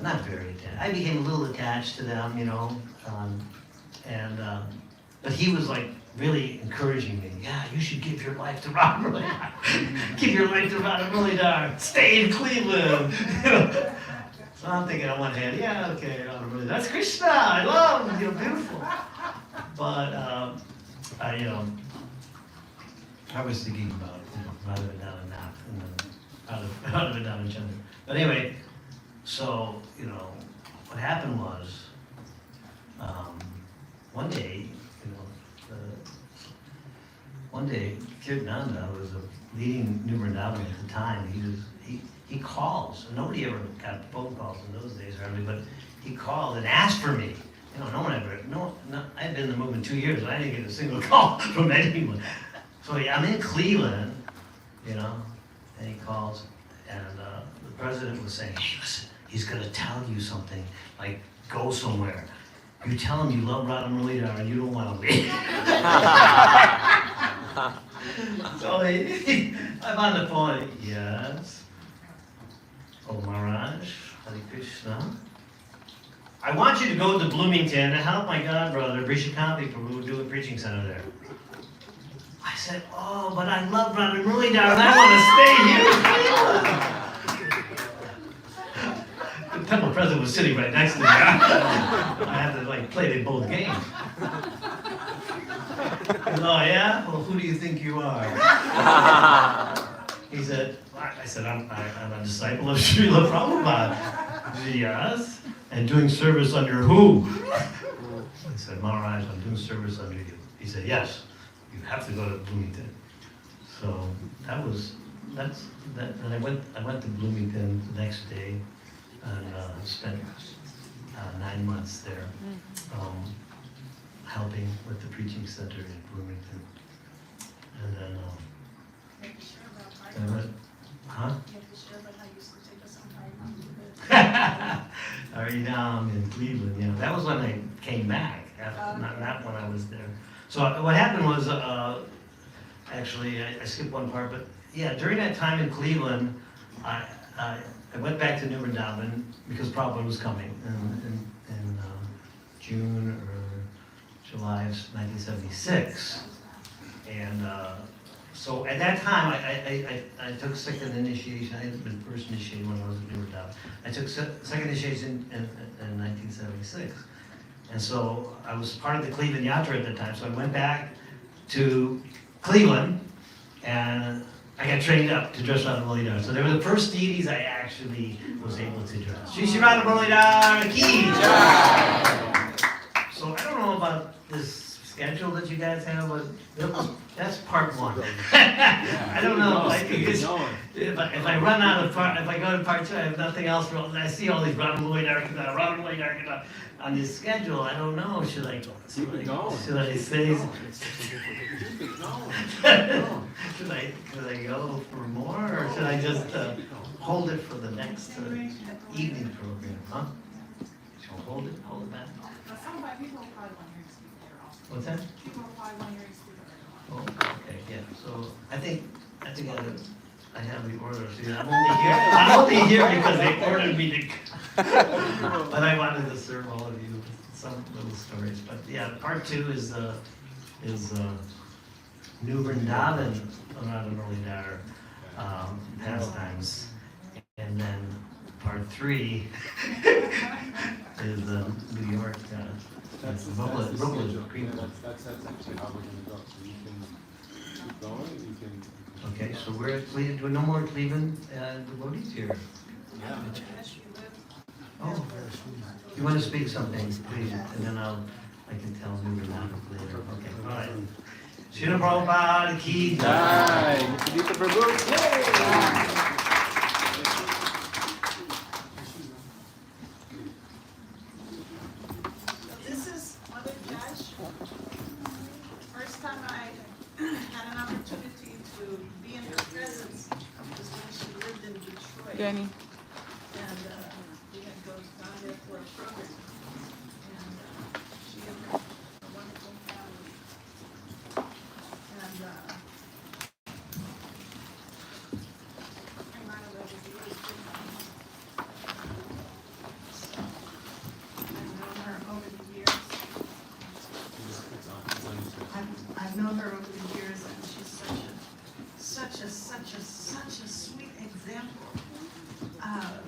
not very attached, I became a little attached to them, but he was really encouraging me. Yeah, you should give your life to Radha Muralidhar. Give your life to Radha Muralidhar. Stay in Cleveland. So I'm thinking on one hand, yeah, okay, Radha Muralidhar. That's Krishna. I love him. Beautiful. But I was thinking about Radha Vidana Nath and then Radha Vidana Chandra. But anyway, so what happened was one day. One day, Kirtananda was leading New Vrindavan at the time. He calls, and nobody ever got phone calls in those days hardly, but he called and asked for me. No one ever, I'd been in the movement 2 years, and I didn't get a single call from anyone. So I'm in Cleveland, and he calls, and the president was saying, "Hey, listen, he's gonna tell you something, go somewhere. You tell him you love Radha Muralidhar and you don't want to leave." So I'm on the phone. Yes. Oh, Maharaj, Hare Krishna. I want you to go to Bloomington and help my godbrother, Vrishakampi Prabhu, do a preaching center there. I said, "Oh, but I love Radha Muralidhar and I want to stay here." The temple president was sitting right next to me. I had to play them both games. "Oh yeah? Well, who do you think you are?" He said, I said, I'm a disciple of Srila Prabhupada. "Yes? And doing service under who?" I said, "Maharaj, I'm doing service under you." He said, "Yes, you have to go to Bloomington." So and I went to Bloomington the next day and spent 9 months there. Helping with the preaching center in Bloomington. And then, now I'm in Cleveland, that was when I came back, not when I was there. So what happened was, actually, I skipped one part, but yeah, during that time in Cleveland, I went back to New Vrindavan because Prabhupada was coming in June or July of 1976. And so at that time, I took second initiation. I had been first initiated when I was at New Vrindavan. I took second initiation in 1976. And so I was part of the Cleveland Yatra at the time, so I went back to Cleveland and I got trained up to dress Radha Muralidhar. So they were the first deities I actually was able to dress. Shri Shri Radha Muralidhar ki jai! So I don't know about this schedule that you guys have, but that's part one. I don't know, if I run out of part, if I go to part two, I have nothing else. I see all these Radha Muralidhar on this schedule. I don't know. Should I say? Should I go for more, or should I just hold it for the next evening program? Huh? Shall I hold it back? People probably want to hear you speak later also. What's that? People probably want to hear you speak later. Oh, okay, yeah. So I think I have the order. See, I'm only here because they ordered me to. But I wanted to serve all of you with some little stories. But yeah, part two is New Vrindavan Radha Muralidhar pastimes, and then part three is New York. That's Rublet cream. that's actually how we're gonna go. So you can keep going. You can. Okay, so we're at Cleveland. No more Cleveland devotees here. Yeah. Oh, you want to speak something, please, and then I can tell you later. Okay, all right. Srila Prabhupada ki jai. Dito Prabhu. This is Mother Josh. First time I had an opportunity to be in her presence was when she lived in Detroit. Jenny. And we had go down there for a program. And she and her a wonderful family. And came out of over the years. So I've known her over the years. I've known her over the years, and she's such a sweet example of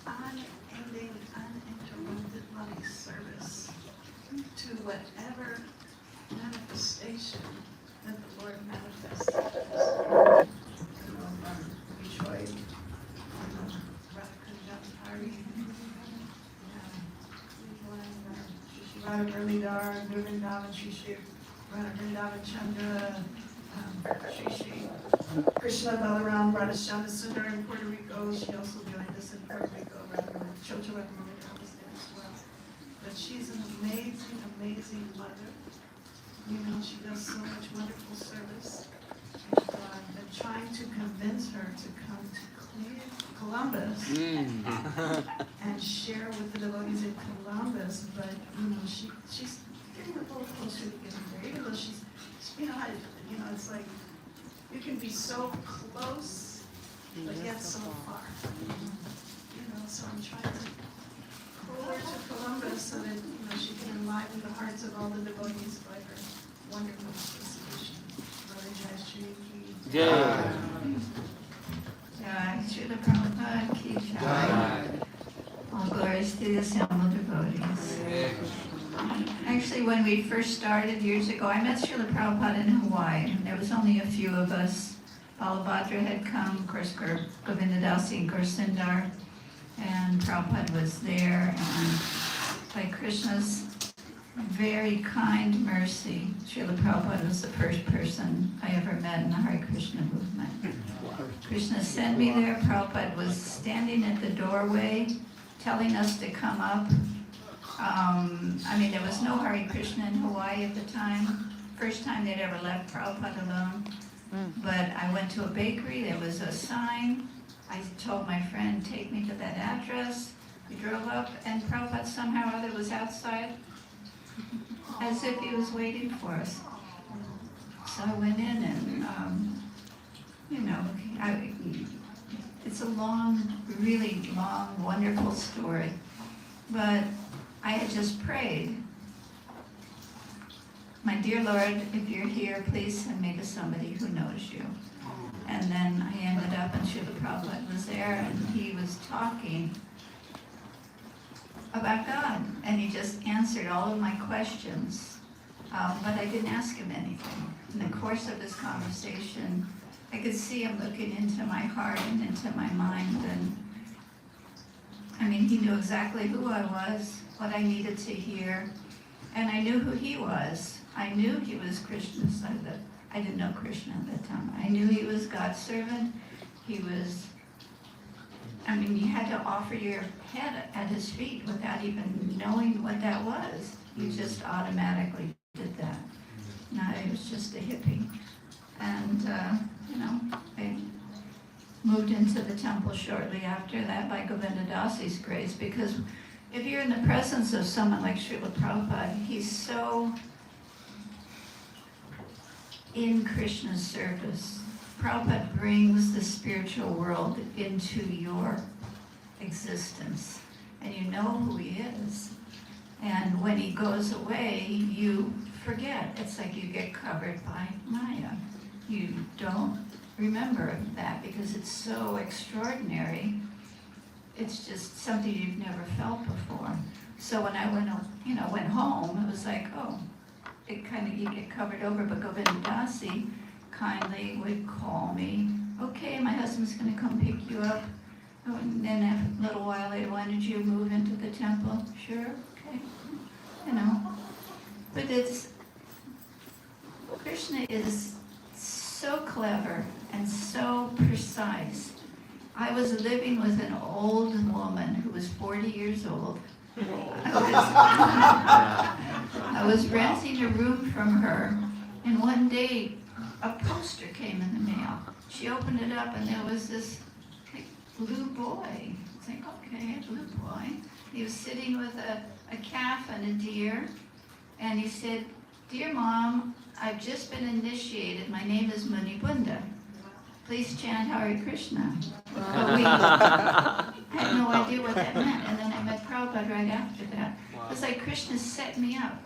unending, uninterrupted loving service to whatever manifestation that the Lord manifested. From Detroit, Radha Muralidhar, New Vrindavan, Shri Shri Radha Vrindavan Chandra, Shri Shri Krishna Balaram, Radha Shama Sundar in Puerto Rico. She also joined us in Puerto Rico. Chocha Radha Muralidhar was there as well. But she's an amazing, amazing mother. You know, she does so much wonderful service. And I've been trying to convince her to come to Columbus and share with the devotees in Columbus, but you know, she's getting a little closer to getting there. Even though she's it's like you can be so close, but yet so far. You know, so I'm trying to pull her to Columbus so that she can enliven the hearts of all the devotees by her wonderful association. Mother Jai Shri Ki Jai, Srila Prabhupada ki jai. All glories to the assembled devotees. Actually, when we first started years ago, I met Srila Prabhupada in Hawaii. There was only a few of us. Balabhadra had come, of course, Govindadasi and Gursindar, and Prabhupada was there. And by Krishna's very kind mercy, Srila Prabhupada was the first person I ever met in the Hare Krishna movement. Krishna sent me there. Prabhupada was standing at the doorway telling us to come up. There was no Hare Krishna in Hawaii at the time. First time they'd ever left Prabhupada alone. But I went to a bakery, there was a sign. I told my friend, take me to that address. We drove up, and Prabhupada somehow or other was outside, as if he was waiting for us. So I went in and, you know, it's a long, really long, wonderful story. But I had just prayed, my dear Lord, if you're here, please send me to somebody who knows you. And then I ended up, and Srila Prabhupada was there, and he was talking about God. And he just answered all of my questions, but I didn't ask him anything. In the course of this conversation, I could see him looking into my heart and into my mind, and I mean, he knew exactly who I was, what I needed to hear, and I knew who he was. I knew he was Krishna's son. I didn't know Krishna at that time. I knew he was God's servant. He was, I mean, you had to offer your head at his feet without even knowing what that was. You just automatically did that. No, I was just a hippie. And, you know, I moved into the temple shortly after that by Govinda Dasi's grace, because if you're in the presence of someone like Srila Prabhupada, he's so in Krishna's service. Prabhupada brings the spiritual world into your existence, and you know who he is. And when he goes away, you forget. It's like you get covered by Maya. You don't remember that because it's so extraordinary. It's just something you've never felt before. So when I went home, it was like, oh, it kind of, you get covered over. But Govinda Dasi kindly would call me. Okay, my husband's going to come pick you up. Oh, and then a little while later, why did you move into the temple? Sure, okay, you know. But it's, Krishna is so clever and so precise. I was living with an old woman who was 40 years old. I was renting a room from her, and one day a poster came in the mail. She opened it up, and there was this blue boy. It's like, okay, a blue boy. He was sitting with a calf and a deer, and he said, "Dear Mom, I've just been initiated. My name is Munibunda. Please chant Hare Krishna." But I had no idea what that meant. And then I met Prabhupada right after that. It was like Krishna set me up.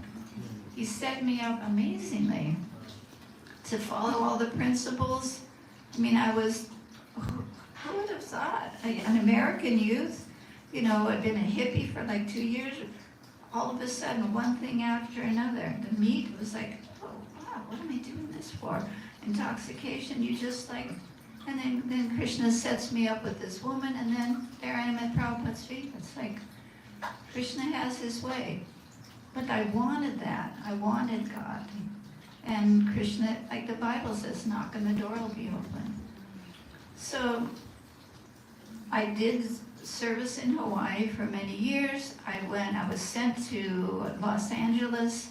He set me up amazingly to follow all the principles. I mean, I was, who would have thought? An American youth, you know, I'd been a hippie for like 2 years. All of a sudden, one thing after another. The meat was like, oh, wow, what am I doing this for? Intoxication, you just like, and then Krishna sets me up with this woman, and then there I am at Prabhupada's feet. It's like, Krishna has his way. But I wanted that. I wanted God. And Krishna, like the Bible says, knock and the door will be open. So I did service in Hawaii for many years. I was sent to Los Angeles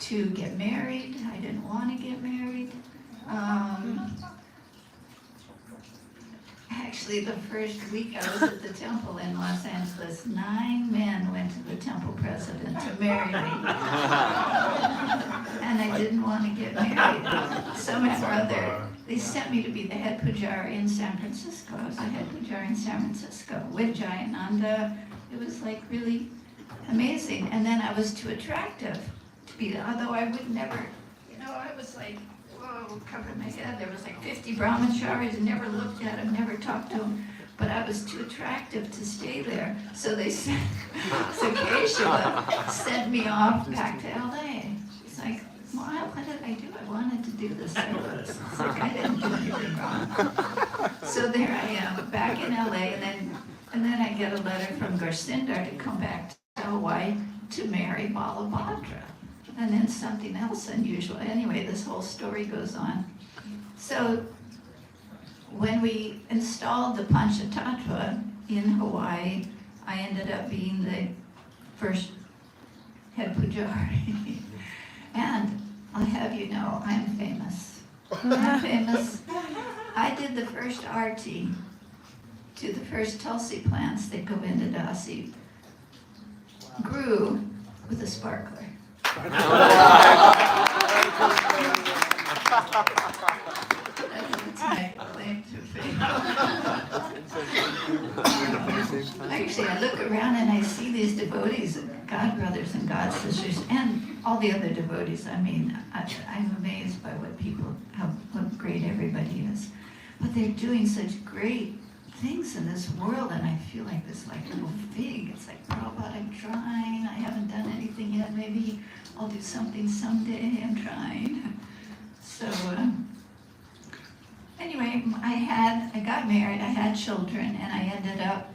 to get married. I didn't want to get married. Actually, the first week I was at the temple in Los Angeles, 9 men went to the temple president to marry me. And I didn't want to get married. Somehow or other, they sent me to be the head pujari in San Francisco. I was the head pujari in San Francisco with Jayananda. It was like really amazing. And then I was too attractive to be, although I would never, you know, I was like, whoa, covered my head. There was like 50 brahmacharis, never looked at them, never talked to them. But I was too attractive to stay there. So they sent, so Keshava sent me off back to LA. She's like, well, what did I do? I wanted to do the service. It's like I didn't do anything wrong. So there I am, back in LA, and then I get a letter from Garsindar to come back to Hawaii to marry Balabhadra. And then something else unusual. Anyway, this whole story goes on. So when we installed the Panchatattva in Hawaii, I ended up being the first head pujari. And I'll have you know, I'm famous. I'm famous. I did the first arti to the first Tulsi plants that Govinda Dasi grew with a sparkler. That's my claim to fame. Actually, I look around and I see these devotees, God brothers and God sisters, and all the other devotees. I mean, I'm amazed by what great everybody is. But they're doing such great things in this world, and I feel like this little fig. It's like, Prabhupada, I'm trying. I haven't done anything yet. Maybe I'll do something someday. I'm trying. So anyway, I got married. I had children, and I ended up,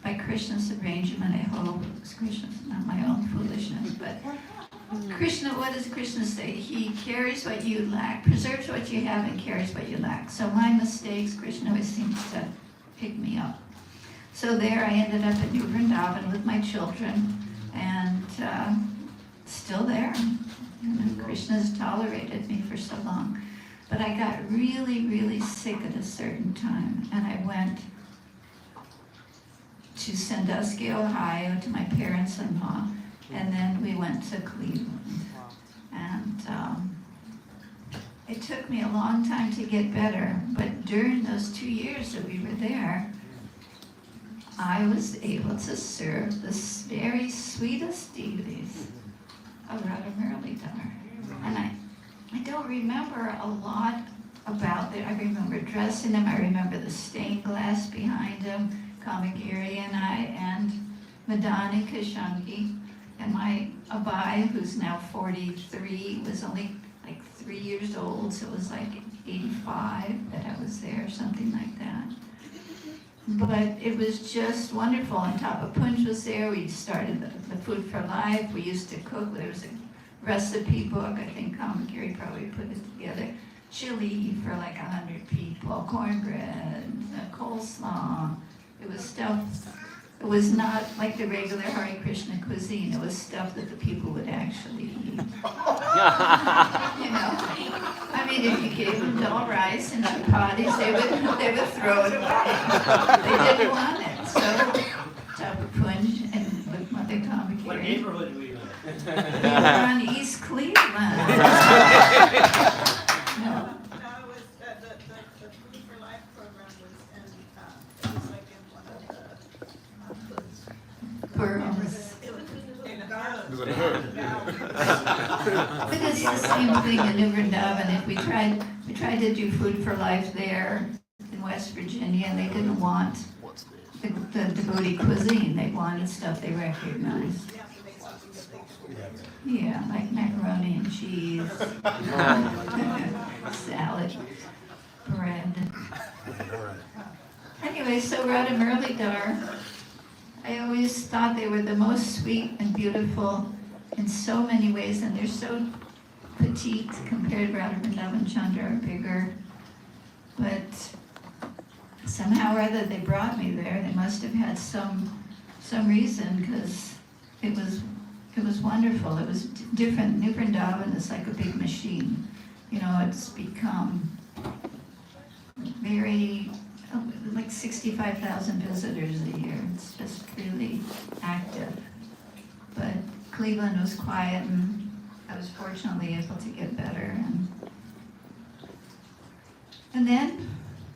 by Krishna's arrangement, I hope, it's Krishna's, not my own foolishness, but Krishna, what does Krishna say? He carries what you lack, preserves what you have, and carries what you lack. So my mistakes, Krishna always seems to pick me up. So there I ended up at New Vrindavan with my children, and still there. Krishna's tolerated me for so long. But I got really, really sick at a certain time, and I went to Sandusky, Ohio, to my parents-in-law, and then we went to Cleveland. And it took me a long time to get better, but during those 2 years that we were there, I was able to serve the very sweetest deities of Radha Muralidhar. And I don't remember a lot about it. I remember dressing them, I remember the stained glass behind him, Kamagiri and I, and Madani Kashangi, and my Abai, who's now 43, was only like 3 years old, so it was like 85 that I was there, something like that. But it was just wonderful. On top of Punj was there. We started the Food for Life. We used to cook. There was a recipe book. I think Kamagiri probably put it together. Chili for like 100 people, cornbread, coleslaw. It was stuff. It was not like the regular Hare Krishna cuisine. It was stuff that the people would actually eat. You know, I mean, if you gave them dull rice and chapatis, they would throw it away. They didn't want it. So, Tapu Punj and with Mother Kamagiri. What neighborhood were you in? We were on East Cleveland. No. No, it was, the Food for Life program was in, it was like in one of the, Boroughs. in the garden. But it's the same thing in New Vrindavan. If we tried to do Food for Life there in West Virginia, and they didn't want the devotee cuisine. They wanted stuff they recognized. You have to make something that they Yeah, like macaroni and cheese, salad, bread. Anyway, so Radha Muralidhar, I always thought they were the most sweet and beautiful in so many ways, and they're so petite compared to Radha Vrindavan Chandra are bigger. But somehow or other they brought me there. They must have had some reason, because it was wonderful. It was different. New Vrindavan is like a big machine. You know, it's become very, like 65,000 visitors a year. It's just really active. But Cleveland was quiet, and I was fortunately able to get better. And then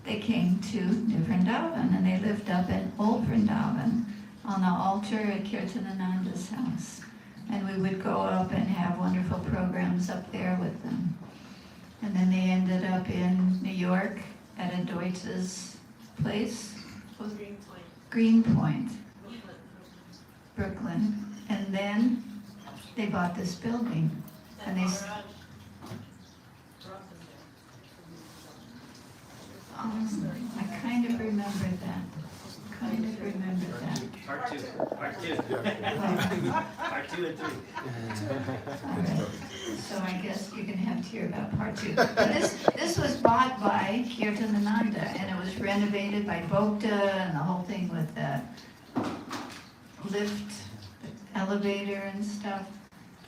they came to New Vrindavan, and they lived up in Old Vrindavan on the altar at Kirtanananda's house. And we would go up and have wonderful programs up there with them. And then they ended up in New York at a Deutsch's place. Greenpoint, Brooklyn. And then they bought this building. And they, I kind of remember that. Part two. Part 2 and 3. All right. So I guess you're gonna have to hear about part 2. But this was bought by Kirtanananda, and it was renovated by Bhakti, and the whole thing with the lift, the elevator and stuff.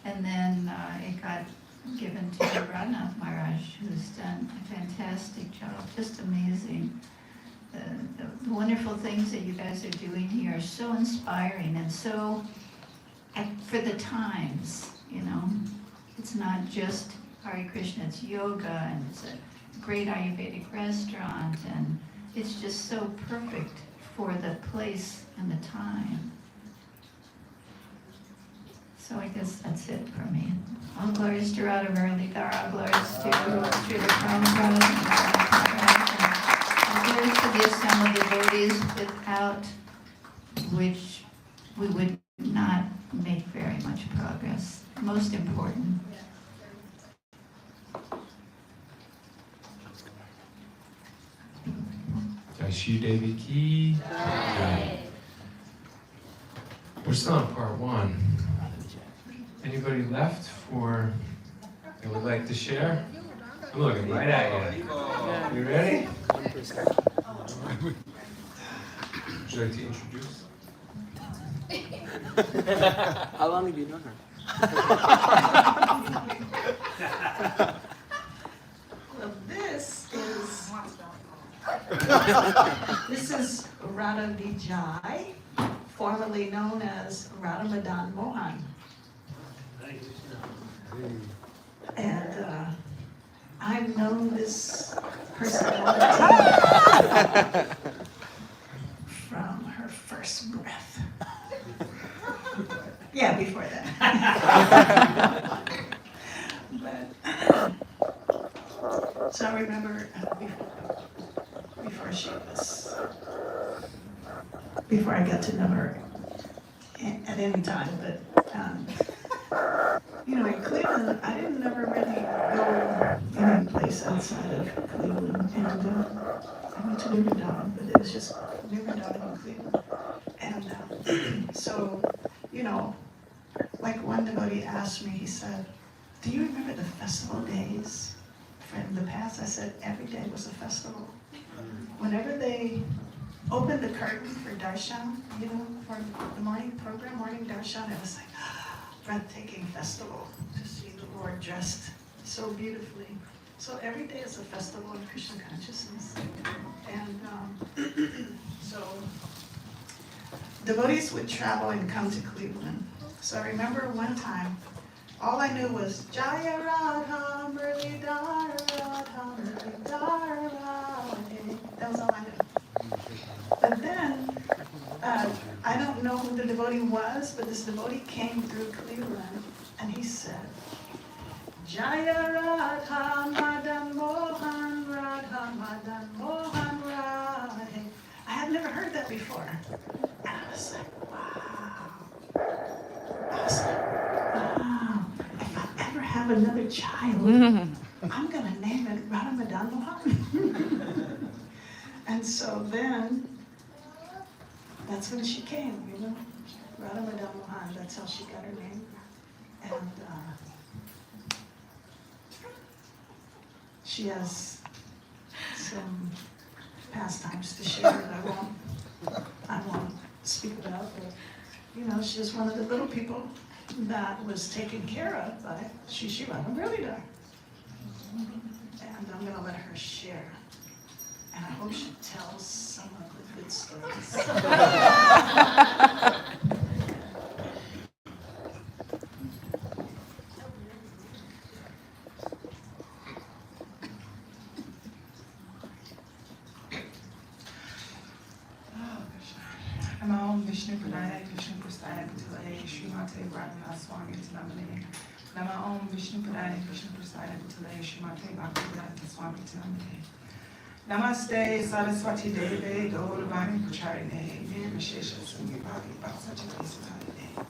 And then it got given to Radhanath Maharaj, who's done a fantastic job, just amazing. The wonderful things that you guys are doing here are so inspiring and so, for the times, you know. It's not just Hare Krishna, it's yoga, and it's a great Ayurvedic restaurant, and it's just so perfect for the place and the time. So I guess that's it for me. All glories to Radha Muralidhar, all glories to Srila Prabhupada, all glories to the assembled devotees, without which we would not make very much progress. Most important. Jai Shri Devi Ki. We're still on part one. Anybody left for that would like to share? I'm looking right at you. You ready? Would you like to introduce? How long have you known her? Well, this is Radha Vijay, formerly known as Radha Madan Mohan. And I've known this personality from her first breath. Yeah, before that. But, so I remember before I got to know her at any time, but in Cleveland, I didn't never really go any place outside of Cleveland, and I went to Newyork, but it was just Newyork and Cleveland, and so, like one devotee asked me, he said, "Do you remember the festival days from the past?" I said, "Every day was a festival. Whenever they opened the curtain for darshan, for the morning program, morning darshan, it was like breathtaking festival to see the Lord dressed so beautifully. So every day is a festival of Krishna consciousness. And so devotees would travel and come to Cleveland. So I remember one time, all I knew was Jaya Radha Muralidhar, Radha Muralidhar, Radha. That was all I knew. But then, I don't know who the devotee was, but this devotee came through Cleveland, and he said, Jaya Radha Madan Mohan, Radha Madan Mohan, Radha. I had never heard that before. And I was like, wow. If I ever have another child, I'm going to name it Radha Madan Mohan. And so then, that's when she came, Radha Madan Mohan, that's how she got her name. And she has some pastimes to share that I won't speak about, but she's one of the little people that was taken care of by Shri Radha Muralidhar. And I'm going to let her share. And I hope she tells some of the good stories. Namo Vishnu Pradaya Krishna Prasthaya Bhutale Srimate Radha Swami Namane. Namo Vishnu Pradaya Krishna Prasthaya Bhutale Srimate Bhakti Swami Namane. Namaste Saraswati Deve Gauravani Pracharine Nirvishesha Sangipati Bhaksachati Satane.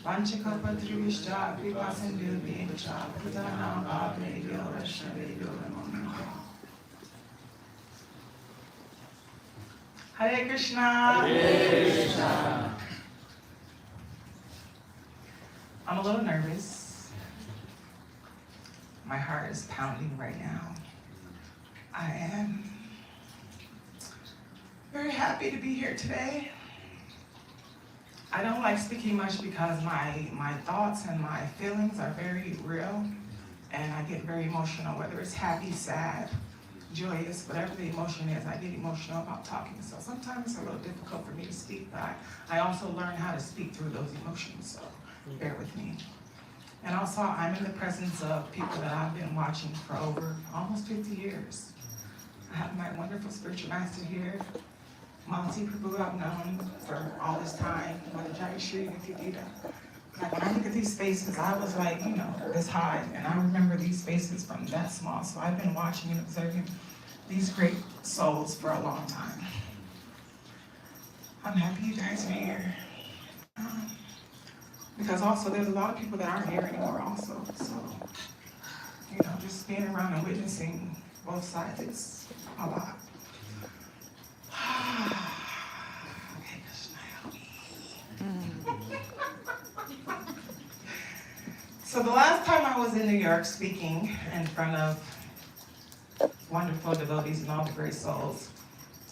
Vanchakalpatrivishta Kripasindu Bevacha Pradhanam Bhavne Yorashnave Yoramamana. Hare Krishna. Hare Krishna. I'm a little nervous. My heart is pounding right now. I am very happy to be here today. I don't like speaking much because my thoughts and my feelings are very real, and I get very emotional, whether it's happy, sad, joyous, whatever the emotion is, I get emotional about talking. So sometimes it's a little difficult for me to speak, but I also learn how to speak through those emotions, so bear with me. And also, I'm in the presence of people that I've been watching for over almost 50 years. I have my wonderful spiritual master here, Monty Prabhu, I've known for all this time, Mother Jayashri and Titita. Like when I look at these spaces, I was like, you know, this high, and I remember these spaces from that small. So I've been watching and observing these great souls for a long time. I'm happy you guys are here. Because also there's a lot of people that aren't here anymore also. So, you know, just being around and witnessing both sides, it's a lot. Okay, Krishna, help me. So the last time I was in New York speaking in front of wonderful devotees and all the great souls,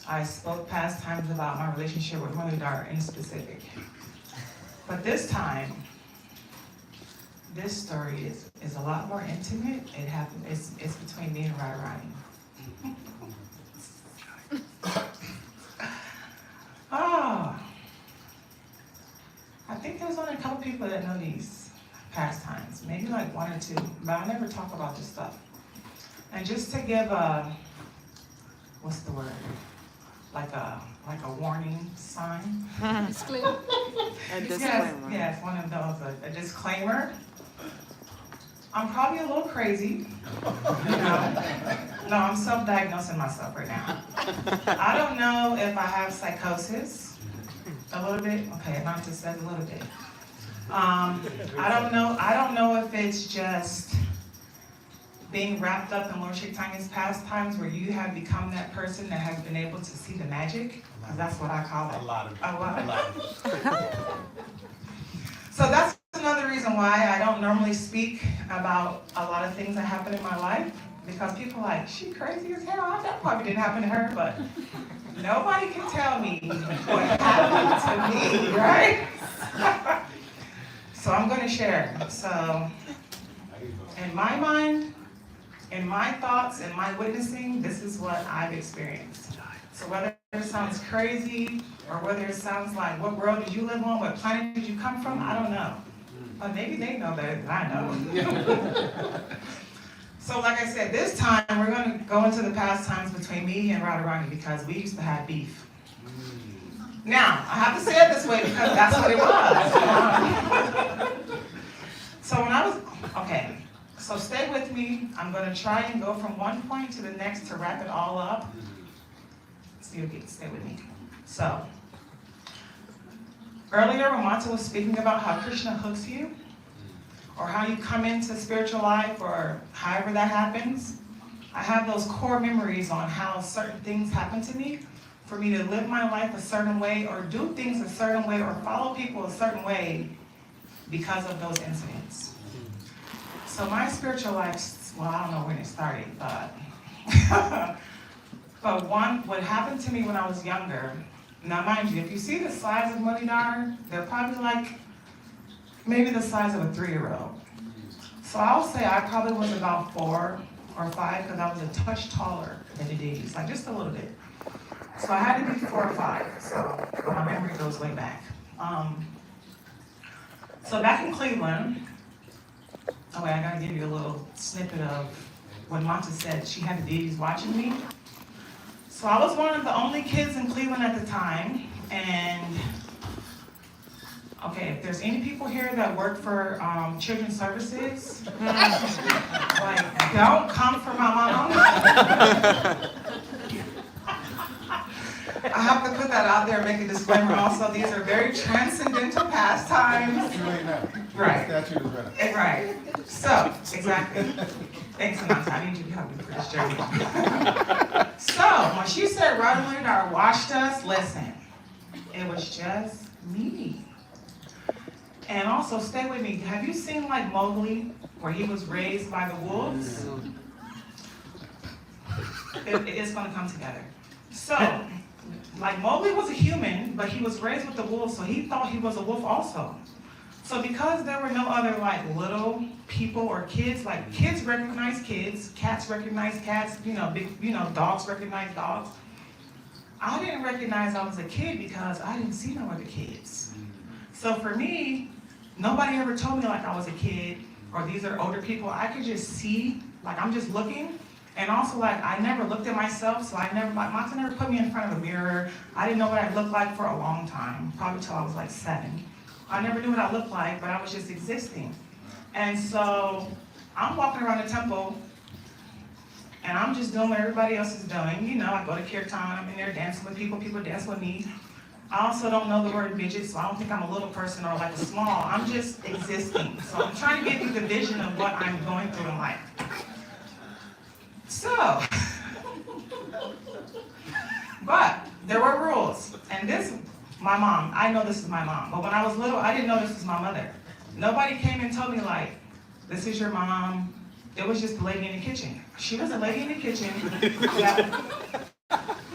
I spoke past times about my relationship with Muralidhar in specific. But this time, this story is a lot more intimate. It happened. It's between me and Radharani. Oh, I think there's only a couple people that know these pastimes, maybe like one or two, but I never talk about this stuff. And just to give a, what's the word? Like a warning sign. Disclaimer. A disclaimer. Yes, one of those, a disclaimer. I'm probably a little crazy. You know? No, I'm self-diagnosing myself right now. I don't know if I have psychosis. A little bit? Okay, not just said a little bit. I don't know if it's just being wrapped up in Lord Chaitanya's pastimes where you have become that person that has been able to see the magic. Because that's what I call it. A lot of it. So that's another reason why I don't normally speak about a lot of things that happen in my life. Because people are like, she crazy as hell. That probably didn't happen to her, but nobody can tell me what happened to me, right? So I'm going to share. So in my mind, in my thoughts, in my witnessing, this is what I've experienced. So whether it sounds crazy or whether it sounds like, what world did you live on? What planet did you come from? I don't know. But maybe they know better than I know. So like I said, this time we're going to go into the pastimes between me and Radharani because we used to have beef. Now, I have to say it this way because that's what it was. So when I was, okay, so stay with me. I'm going to try and go from one point to the next to wrap it all up. Stay with me. So, earlier Ramanta was speaking about how Krishna hooks you, or how you come into spiritual life, or however that happens. I have those core memories on how certain things happen to me, for me to live my life a certain way, or do things a certain way, or follow people a certain way because of those incidents. So my spiritual life, well, I don't know when it started, but what happened to me when I was younger. Now, mind you, if you see the size of Muralidhar, they're probably like maybe the size of a 3-year-old. So I'll say I probably was about 4 or 5 because I was a touch taller than the deities, like just a little bit. So I had to be 4 or 5. So my memory goes way back. So back in Cleveland. Oh wait, I gotta give you a little snippet of when Manta said she had the deities watching me. So I was one of the only kids in Cleveland at the time, and okay, if there's any people here that work for children's services, like, don't come for my mom. I have to put that out there and make a disclaimer also. These are very transcendental pastimes. Right. Right. So, exactly. Thanks, Ananta. I need you to help me for this journey. So, when she said Muralidhar washed us, listen, it was just me. And also, stay with me. Have you seen like Mowgli, where he was raised by the wolves? It's going to come together. So, like Mowgli was a human, but he was raised with the wolves, so he thought he was a wolf also. So because there were no other like little people or kids, like kids recognize kids, cats recognize cats, dogs recognize dogs. I didn't recognize I was a kid because I didn't see no other kids. So for me, nobody ever told me like I was a kid. or these are older people, I could just see, like I'm just looking. And also, like, I never looked at myself, so I never, like, Mata never put me in front of a mirror. I didn't know what I looked like for a long time, probably till I was like 7. I never knew what I looked like, but I was just existing. And so I'm walking around the temple, and I'm just doing what everybody else is doing. You know, I go to kirtan, I'm in there dancing with people, people dance with me. I also don't know the word midget, so I don't think I'm a little person or like a small. I'm just existing. So I'm trying to give you the vision of what I'm going through in life. So, but there were rules, and this, my mom, I know this is my mom, but when I was little, I didn't know this was my mother. Nobody came and told me like, this is your mom. It was just the lady in the kitchen. She was a lady in the kitchen that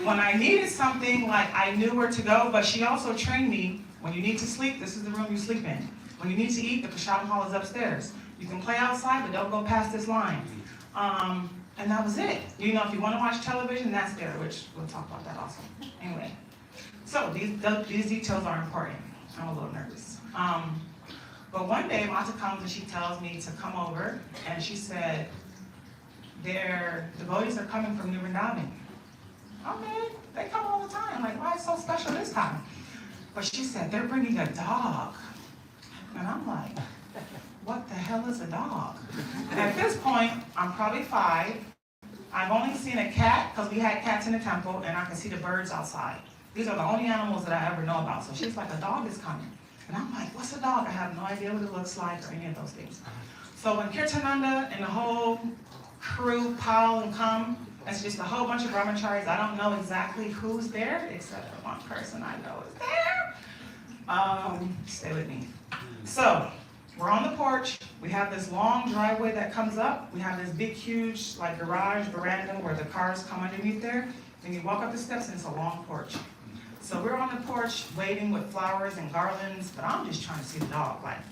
when I needed something, like I knew where to go, but she also trained me, when you need to sleep, this is the room you sleep in. When you need to eat, the prashadam hall is upstairs. You can play outside, but don't go past this line. And that was it. You know, if you want to watch television, that's there, which we'll talk about that also. Anyway, so these details are important. I'm a little nervous. But one day, Mata comes and she tells me to come over, and she said, their devotees are coming from Newyork. Okay, they come all the time. Like, why is it so special this time? But she said, they're bringing a dog. And I'm like, what the hell is a dog? And at this point, I'm probably 5. I've only seen a cat, because we had cats in the temple, and I can see the birds outside. These are the only animals that I ever know about. So she's like, a dog is coming. And I'm like, what's a dog? I have no idea what it looks like or any of those things. So when Kirtananda and the whole crew pile and come, it's just a whole bunch of brahmacharis. I don't know exactly who's there, except for one person I know is there. Stay with me. So, we're on the porch. We have this long driveway that comes up. We have this big, huge, like garage, veranda where the cars come underneath there. Then you walk up the steps and it's a long porch. So we're on the porch waiting with flowers and garlands, but I'm just trying to see the dog, like,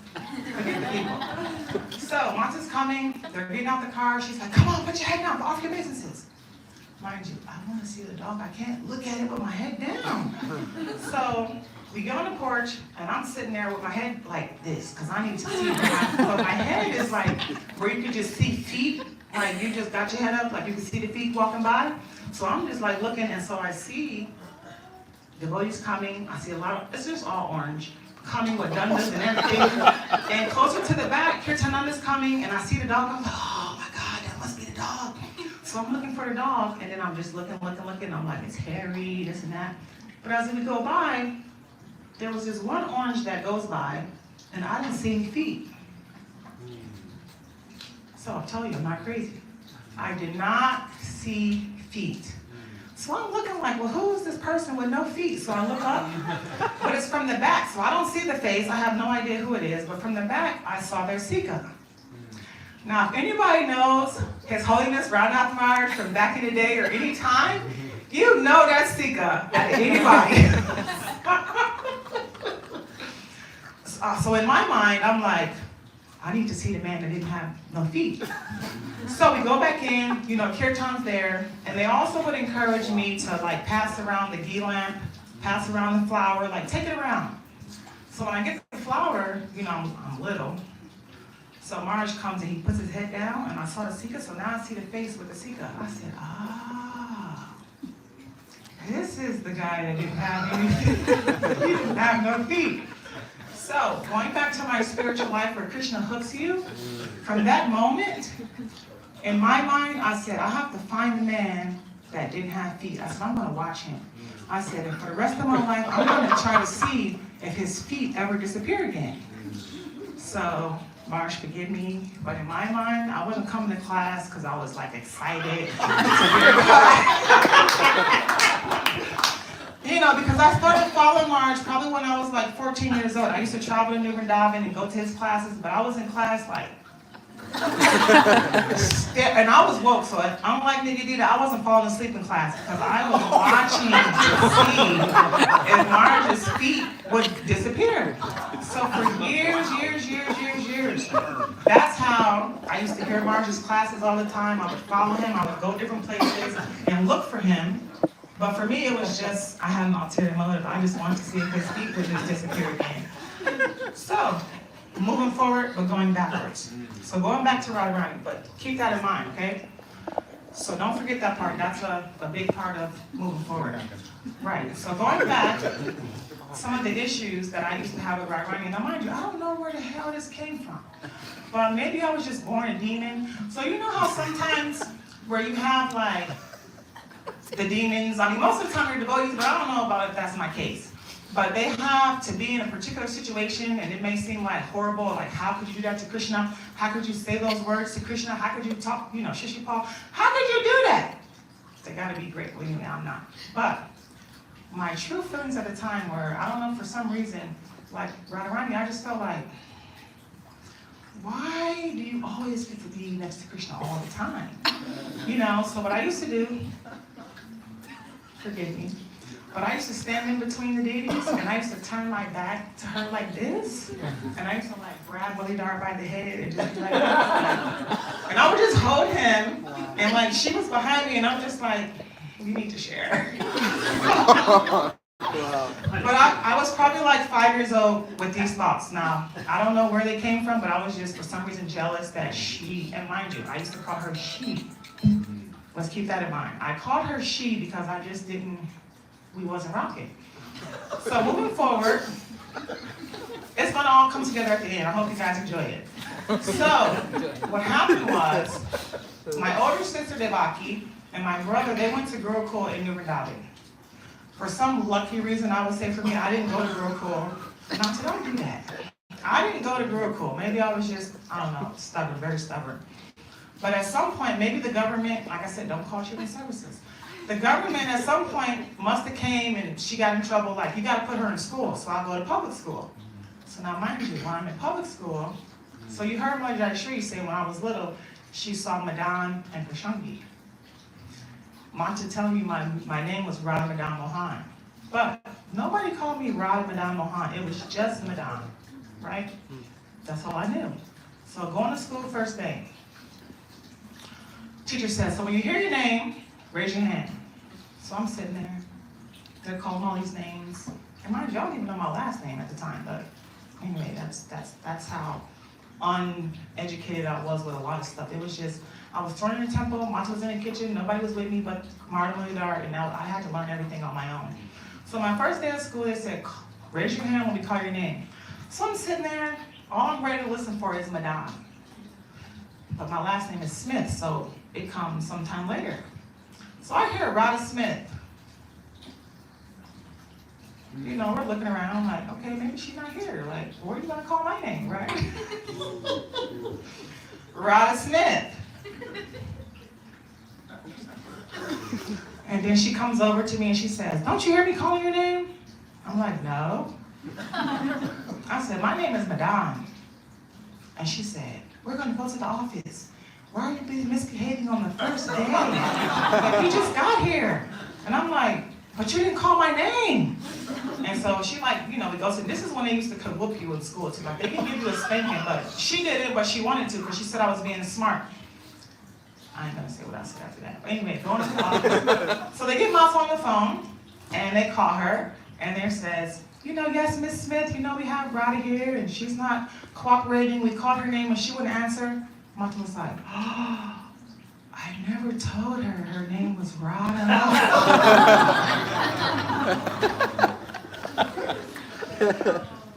forget the people. So Mata's coming, they're getting out the car. She's like, come on, put your head down, off your businesses. Mind you, I want to see the dog. I can't look at it with my head down. So we go on the porch, and I'm sitting there with my head like this, because I need to see. But my head is like where you can just see feet, like you just got your head up, like you can see the feet walking by. So I'm just like looking, and so I see devotees coming. I see a lot of, it's just all orange, coming with dandas and everything. And closer to the back, Kirtananda's coming, and I see the dog. I'm like, oh my God, that must be the dog. So I'm looking for the dog, and then I'm just looking. I'm like, it's hairy, this and that. But as we go by, there was this one orange that goes by, and I didn't see any feet. So I'll tell you, I'm not crazy. I did not see feet. So I'm looking like, well, who is this person with no feet? So I look up, but it's from the back, so I don't see the face. I have no idea who it is, but from the back, I saw their Sika. Now, if anybody knows His Holiness Radha Maharaj from back in the day or any time, you know that's Sika at anybody. So in my mind, I'm like, I need to see the man that didn't have no feet. So we go back in, you know, Kirtan's there, and they also would encourage me to like pass around the ghee lamp, pass around the flower, like take it around. So when I get the flower, you know, I'm little. So Maharaj comes and he puts his head down, and I saw the Sika, so now I see the face with the Sika. I said, ah, this is the guy that didn't have any feet. He didn't have no feet. So, going back to my spiritual life where Krishna hooks you, from that moment, in my mind, I said, I have to find the man that didn't have feet. I said, I'm going to watch him. I said, and for the rest of my life, I'm going to try to see if his feet ever disappear again. So, Maharaj, forgive me, but in my mind, I wasn't coming to class because I was like excited. You know, because I started following Maharaj probably when I was like 14 years old. I used to travel to New Vrindavan and go to his classes, but I was in class like, and I was woke, so unlike Nigga I wasn't falling asleep in class because I was watching to see if Maharaj's feet would disappear. So for years, that's how I used to hear Maharaj's classes all the time. I would follow him, I would go different places and look for him. But for me, it was just, I had an ulterior motive. I just wanted to see if his feet would just disappear again. So, moving forward, but going backwards. So going back to Radharani, but keep that in mind, okay? So don't forget that part. That's a big part of moving forward. Right. So going back, some of the issues that I used to have with Radharani, now mind you, I don't know where the hell this came from. But maybe I was just born a demon. So you know how sometimes where you have like the demons, I mean most of the time they're devotees, but I don't know about if that's my case. But they have to be in a particular situation, and it may seem like horrible, like how could you do that to Krishna? How could you say those words to Krishna? How could you talk, Shishipal? How could you do that? They gotta be great, believe me, I'm not. But my true feelings at the time were, I don't know, for some reason, like Radharani, I just felt like, why do you always get to be next to Krishna all the time? So what I used to do, forgive me, but I used to stand in between the deities, and I used to turn my back to her like this, and I used to like grab Muralidhar by the head and just be like, and I would just hold him, and like she was behind me, and I'm just like, we need to share. But I was probably like 5 years old with these thoughts. Now, I don't know where they came from, but I was just for some reason jealous that she, and mind you, I used to call her she. Let's keep that in mind. I called her she because I just we wasn't rocking. So moving forward, it's gonna all come together at the end. I hope you guys enjoy it. So, what happened was, my older sister Devaki and my brother, they went to Gurukul in Newyork. For some lucky reason, I would say for me, I didn't go to Gurukul. Now, did I do that? I didn't go to Gurukul. Maybe I was just, I don't know, stubborn, very stubborn. But at some point, maybe the government, like I said, don't call human services. The government at some point must have came and she got in trouble, like, you got to put her in school, so I'll go to public school. So now, mind you, when I'm in public school, so you heard my Jayashri say when I was little, she saw Madan and Prashangi. Manta telling me my name was Radha Madan Mohan. But nobody called me Radha Madan Mohan. It was just Madan, right? That's all I knew. So going to school first day. Teacher says, so when you hear your name, raise your hand. So I'm sitting there. They're calling all these names. And mind you, I don't even know my last name at the time. But anyway, that's how uneducated I was with a lot of stuff. It was just, I was thrown in the temple, Mata was in the kitchen, nobody was with me but Muralidhar, and I had to learn everything on my own. So my first day of school, they said, raise your hand when we call your name. So I'm sitting there, all I'm ready to listen for is Madan. But my last name is Smith, so it comes sometime later. So I hear Radha Smith. We're looking around, I'm like, okay, maybe she's not here. Like, where are you gonna call my name, right? Radha Smith. And then she comes over to me and she says, don't you hear me calling your name? I'm like, no. I said, my name is Madan. And she said, we're gonna go to the office. Why are you misbehaving on the first day? Like, you just got here. And I'm like, but you didn't call my name. And so she we go to, this is when they used to whoop you in school too. Like, they can give you a spanking, but she did it, but she wanted to because she said I was being smart. I ain't gonna say what I said after that. But anyway, going to the office. So they get Mouse on the phone, and they call her, and there says, yes, Miss Smith, we have Radha here, and she's not cooperating. We called her name, and she wouldn't answer. Mata was like, oh, I never told her name was Radha.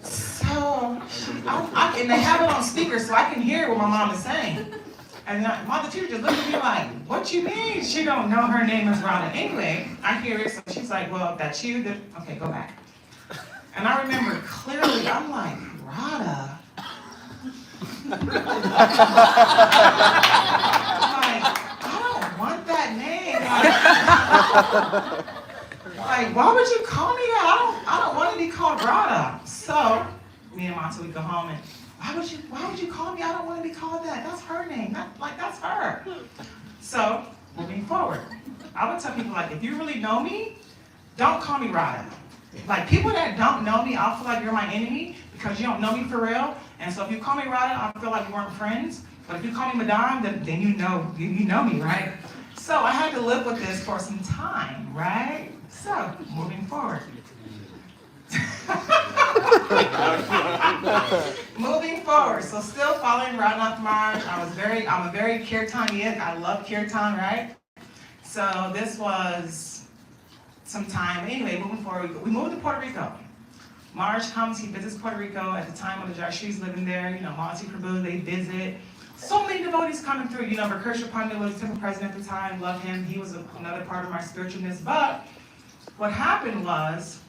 So, and they have it on speaker, so I can hear what my mom is saying. And Mother teacher just looked at me like, what you mean? She don't know her name is Radha. Anyway, I hear it, so she's like, well, that's you. Okay, go back. And I remember clearly, I'm like, Radha? I'm like, I don't want that name. Like, why would you call me that? I don't want to be called Radha. So, me and Mata, we go home and, why would you call me? I don't want to be called that. That's her name. That's her. So, moving forward, I would tell people, like, if you really know me, don't call me Radha. Like, people that don't know me, I'll feel like you're my enemy because you don't know me for real. And so if you call me Radha, I feel like we weren't friends. But if you call me Madan, then you know me, right? So I had to live with this for some time, right? So, moving forward. Moving forward, so still following Radha March. I'm a very Kirtanian. I love Kirtan, right? So this was some time. Anyway, moving forward, we moved to Puerto Rico. March comes, he visits Puerto Rico at the time when the Jashris living there. Malati Prabhu, they visit. So many devotees coming through. Vakursha Pandit was the temple president at the time. Love him. He was another part of my spiritualness. But what happened was,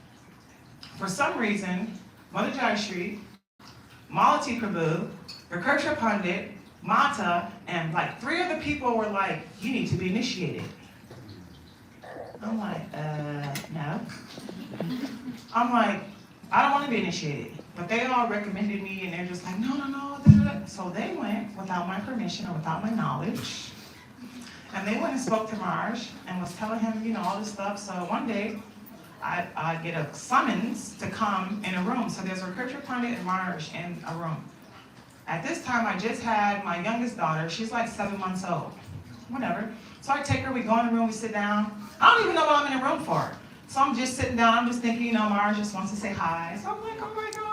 for some reason, Mother Jayashri, Malati Prabhu, Vakursha Pandit, Mata, and like 3 other people were like, you need to be initiated. I'm like, no. I'm like, I don't want to be initiated. But they all recommended me, and they're just like, no. So they went without my permission or without my knowledge. And they went and spoke to Marge and was telling him, all this stuff. So one day, I get a summons to come in a room. So there's Vakursha Pandit and Marge in a room. At this time, I just had my youngest daughter. She's like 7 months old. Whatever. So I take her, we go in the room, we sit down. I don't even know what I'm in the room for. So I'm just sitting down, I'm just thinking, Marge just wants to say hi. So I'm like, oh my God.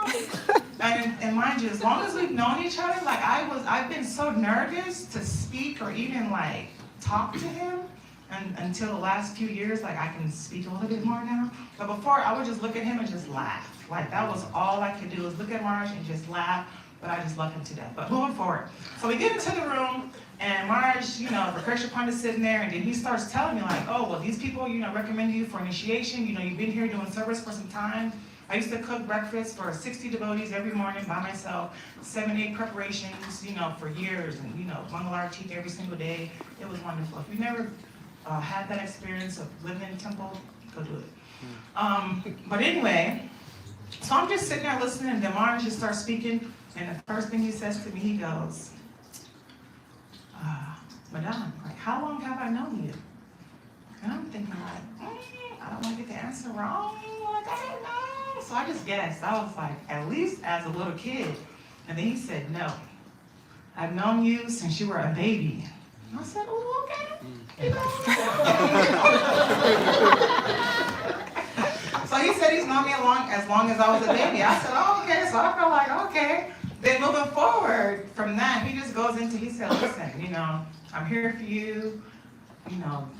And mind you, as long as we've known each other, like I've been so nervous to speak or even like talk to him. And until the last few years, like I can speak a little bit more now. But before, I would just look at him and just laugh. Like that was all I could do, was look at Marge and just laugh. But I just love him to death. But moving forward. So we get into the room, and Marge, Vakursha Pandit sitting there, and then he starts telling me like, oh, well, these people, recommend you for initiation. You've been here doing service for some time. I used to cook breakfast for 60 devotees every morning by myself, 7-8 preparations, for years, and, Mangalarti every single day. It was wonderful. If you never had that experience of living in a temple, go do it. But anyway, so I'm just sitting there listening, and then Marge just starts speaking. And the first thing he says to me, he goes, Madame, like, how long have I known you? And I'm thinking like, I don't want to get the answer wrong. Like, I don't know. So I just guessed. I was like, at least as a little kid. And then he said, no. I've known you since you were a baby. And I said, oh, okay. So he said he's known me as long as I was a baby. I said, oh, okay. So I felt like, okay. Then moving forward from that, he just goes into, he said, listen, I'm here for you.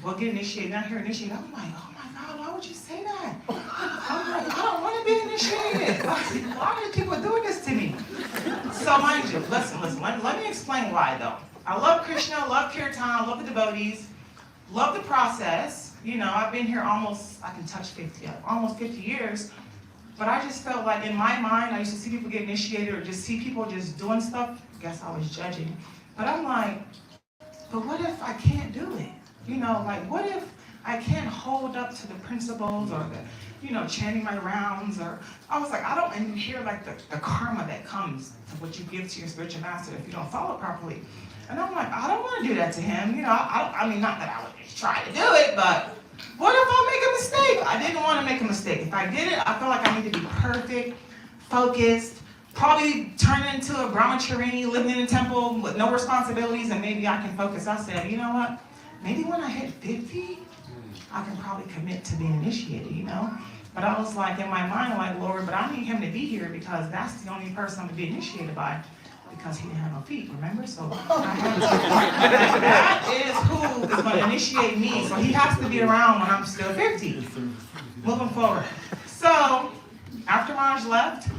We'll get initiated. Not here initiated. I'm like, oh my God, why would you say that? I'm like, I don't want to be initiated. Why are people doing this to me? So mind you, listen, let me explain why though. I love Krishna, love Kirtan, love the devotees, love the process. I've been here almost 50 years. But I just felt like in my mind, I used to see people get initiated or just see people just doing stuff. I guess I was judging. But I'm like, but what if I can't do it? What if I can't hold up to the principles or the, chanting my rounds, or I was like, I don't even hear like the karma that comes to what you give to your spiritual master if you don't follow properly. And I'm like, I don't want to do that to him. I mean, not that I would try to do it, but what if I make a mistake? I didn't want to make a mistake. If I did it, I felt like I needed to be perfect, focused, probably turn into a brahmacharini, living in a temple with no responsibilities, and maybe I can focus. I said, you know what? Maybe when I hit 50, I can probably commit to being initiated, But I was like, in my mind, like, Lord, but I need him to be here because that's the only person I'm going to be initiated by. Because he didn't have no feet, remember? So that is who is going to initiate me. So he has to be around when I'm still 50. Moving forward. So after Marge left,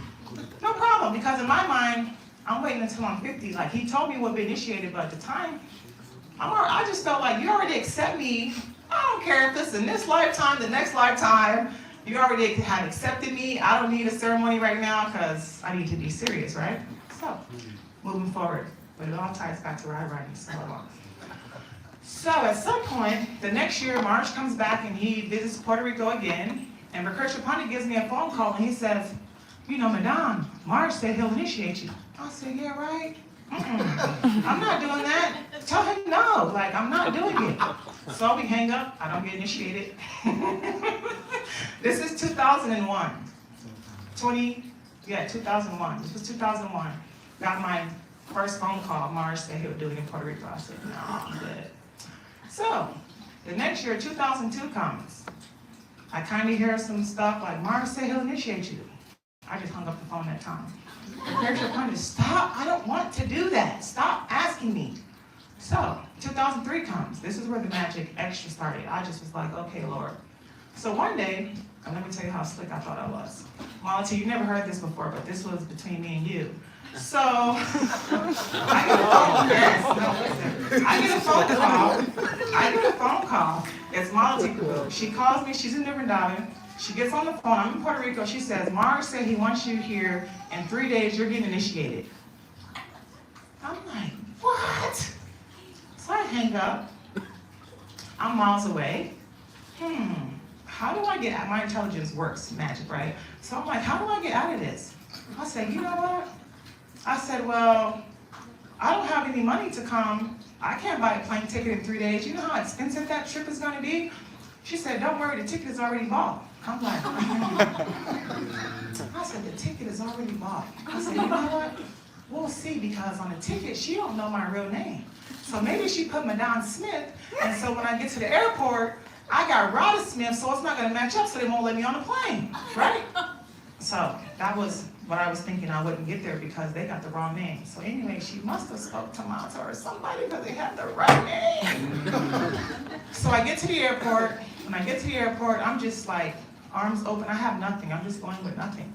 no problem. Because in my mind, I'm waiting until I'm 50. Like he told me we'll be initiated, but at the time, I just felt like you already accept me. I don't care if it's in this lifetime, the next lifetime. You already have accepted me. I don't need a ceremony right now because I need to be serious, right? So. Moving forward, but it all ties back to Radha writing so long. So at some point, the next year, Marge comes back and he visits Puerto Rico again, and Vakursha Pandit gives me a phone call and he says, Madame, Marge said he'll initiate you. I said, yeah, right? I'm not doing that. Tell him no, like I'm not doing it. So we hang up, I don't get initiated. This is 2001. 2001, this was 2001. Got my first phone call. Marge said he'll do it in Puerto Rico. I said, no, I'm good. So, the next year, 2002 comes. I kind of hear some stuff like, Marge said he'll initiate you. I just hung up the phone. phone that time. The spiritual partner, stop, I don't want to do that. Stop asking me. So, 2003 comes. This is where the magic extra started. I just was like, okay, Lord. So one day, and let me tell you how slick I thought I was. Malati, you never heard this before, but this was between me and you. So, I get a phone call. It's Malati. She calls me, she's in Newyork. She gets on the phone, I'm in Puerto Rico. She says, Mars said he wants you here. In 3 days, you're getting initiated. I'm like, what? So I hang up. I'm miles away. How do I get out? My intelligence works, magic, right? So I'm like, how do I get out of this? I said, you know what? I said, well, I don't have any money to come. I can't buy a plane ticket in 3 days. You know how expensive that trip is going to be? She said, don't worry, the ticket is already bought. I'm like, I said, the ticket is already bought. I said, you know what? We'll see, because on the ticket, she don't know my real name. So maybe she put Madonna Smith, and so when I get to the airport, I got Radha Smith, so it's not going to match up, so they won't let me on the plane, right? So that was what I was thinking. I wouldn't get there because they got the wrong name. So anyway, she must have spoke to Mata or somebody because they had the right name. So I get to the airport. When I get to the airport, I'm just like, arms open. I have nothing. I'm just going with nothing.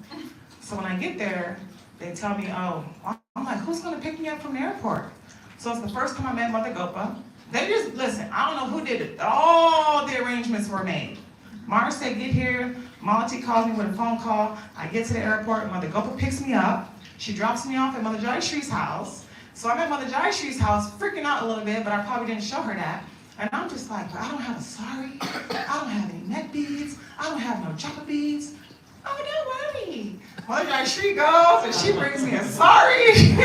So when I get there, they tell me, oh, I'm like, who's going to pick me up from the airport? So it's the first time I met Mother Gopa. They just, listen, I don't know who did it. All the arrangements were made. Mars said, get here. Malati calls me with a phone call. I get to the airport. Mother Gopa picks me up. She drops me off at Mother Jayashree's house. So I'm at Mother Jayashree's house, freaking out a little bit, but I probably didn't show her that. And I'm just like, I don't have a sari. I don't have any neck beads. I don't have no japa beads. Oh, don't worry. Mother Jayashree goes and she brings me a sari. She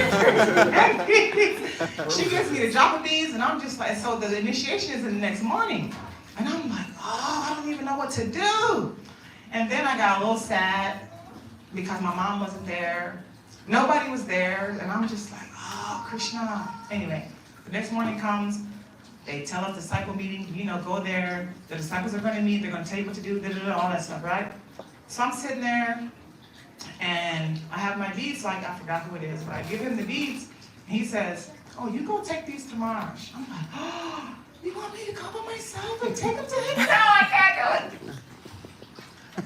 gives me the japa beads, and I'm just like, so the initiation is the next morning. And I'm like, oh, I don't even know what to do. And then I got a little sad because my mom wasn't there. Nobody was there. And I'm just like, oh, Krishna. Anyway, the next morning comes. They tell us disciple meeting, go there. The disciples are going to meet. They're going to tell you what to do, all that stuff, right? So I'm sitting there, and I have my beads, so I forgot who it is, but I give him the beads, and he says, oh, you go take these to Marsh. I'm like, oh, you want me to go by myself and take them to him? No, I can't do it.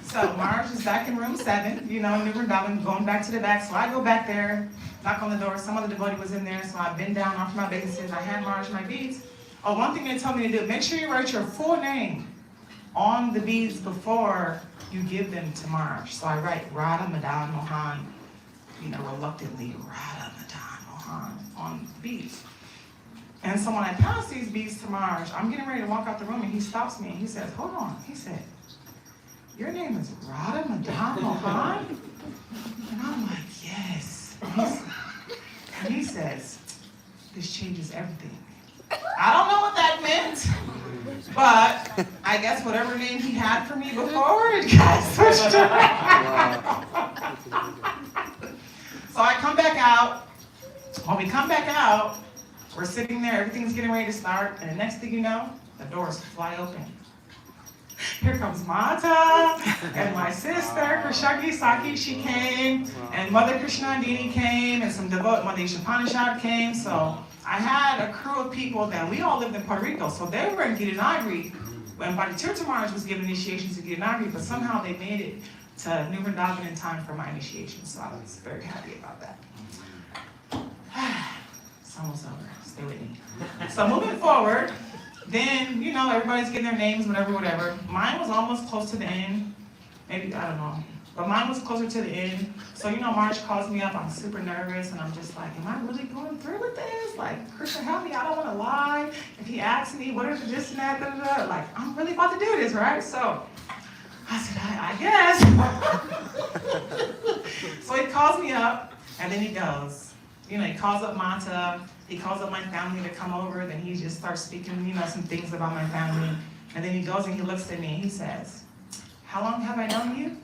So Marge is back in room 7, in Newyork, going back to the back. So I go back there, knock on the door. Some other devotee was in there, so I bend down off my bases. I hand Marge my beads. Oh, one thing they told me to do, make sure you write your full name on the beads before you give them to Marge. So I write Radha Madan Mohan, reluctantly Radha Madan Mohan on the beads. And so when I pass these beads to Marge, I'm getting ready to walk out the room, and he stops me and he says, hold on. He said, your name is Radha Madan Mohan? And I'm like, yes. And he says, this changes everything. I don't know what that meant, but I guess whatever name he had for me before, it got switched around. So I come back out. When we come back out, we're sitting there, everything's getting ready to start, and the next thing you know, the doors fly open. Here comes Mata, and my sister, Krishagi Saki, she came, and Mother Krishnandini came, and some devote, Mother Ishapanishad came, so I had a crew of people that we all lived in Puerto Rico, so they were in Gitanagri when Bhakti Tirtha was given initiation to Gitanagri, but somehow they made it to New Vrindavan in time for my initiation, so I was very happy about that. It's almost over, stay with me. So moving forward, then, everybody's getting their names, whatever. Mine was almost close to the end. Maybe, I don't know. But mine was closer to the end. So, Marge calls me up. I'm super nervous. And I'm just like, am I really going through with this? Like, Krishna, help me. I don't want to lie. If he asks me, what is this and that, like, I'm really about to do this, right? So, I said, I guess. So he calls me up. And then he goes. He calls up Mata. He calls up my family to come over, then he just starts speaking, some things about my family. And then he goes and he looks at me and he says, how long have I known you?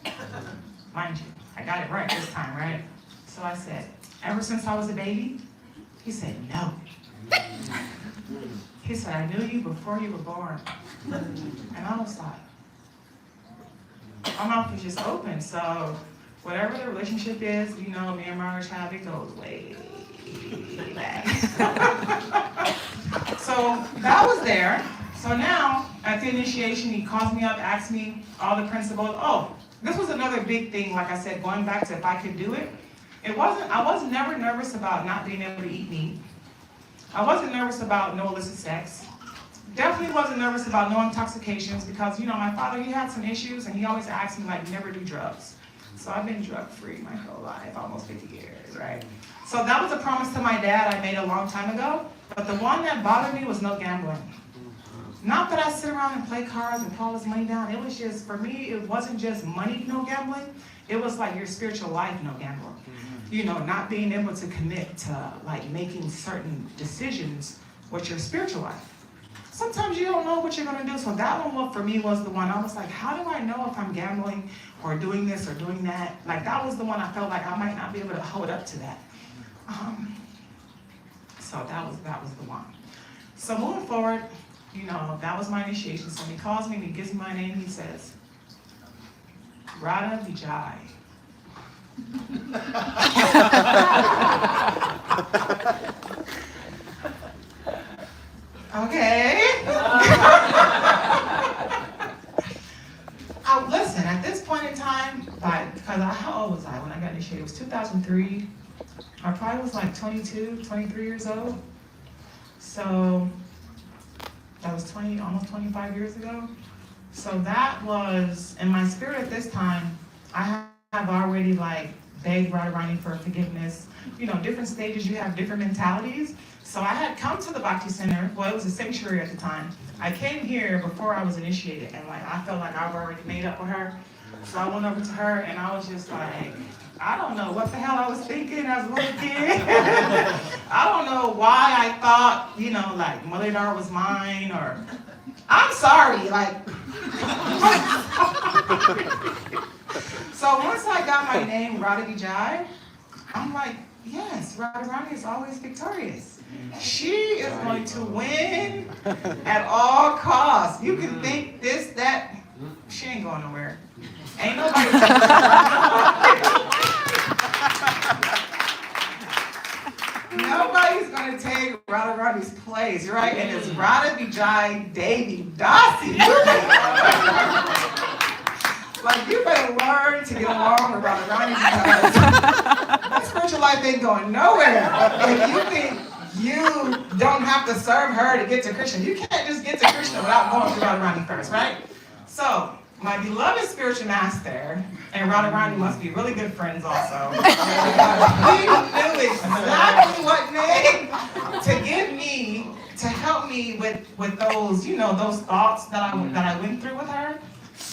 Mind you, I got it right this time, right? So I said, ever since I was a baby? He said, no. He said, I knew you before you were born. And I was like, my mouth was just open. So whatever the relationship is, you know, me and Marge have, it goes way back. So that was there. So now, at the initiation, he calls me up, asks me all the principles. Oh, this was another big thing, like I said, going back to if I could do it. I was never nervous about not being able to eat meat. I wasn't nervous about no illicit sex. Definitely wasn't nervous about no intoxications because, you know, my father, he had some issues and he always asked me, like, never do drugs. So I've been drug-free my whole life, almost 50 years, right? So that was a promise to my dad I made a long time ago. But the one that bothered me was no gambling. Not that I sit around and play cards and put all this money down. It was just, for me, it wasn't just money, no gambling. It was like your spiritual life, no gambling. You know, not being able to commit to like making certain decisions with your spiritual life. Sometimes you don't know what you're gonna do. So that one for me was the one I was like, how do I know if I'm gambling or doing this or doing that? Like that was the one I felt like I might not be able to hold up to that. So that was the one. So moving forward, you know, that was my initiation. So he calls me and he gives me my name. He says, Radha Vijay. Okay. Listen, at this point in time, how old was I when I got initiated? It was 2003. I probably was like 22, 23 years old. So that was almost 25 years ago. So that was, in my spirit at this time, I have already like begged Radharani for forgiveness. You know, different stages, you have different mentalities. So I had come to the Bhakti Center, well, it was a sanctuary at the time. I came here before I was initiated, and like I felt like I've already made up with her. So I went over to her, and I was just like, I don't know what the hell I was thinking as a little kid. I don't know why I thought, you know, like Muralidhar was mine, or I'm sorry, like. So once I got my name, Radha Vijay, I'm like, yes, Radharani is always victorious. She is going to win at all costs. You can think this, that, she ain't going nowhere. Ain't nobody. Nobody's going to take Radharani's place, right? And it's Radha Vijay Devi Dasi. Like, you better learn to get along with Radharani because my spiritual life ain't going nowhere. If you think you don't have to serve her to get to Krishna, you can't just get to Krishna without going through Radharani first, right? So, my beloved spiritual master and Radharani must be really good friends also. He knew exactly what name to give me to help me with those, you know, those thoughts that I went through with her.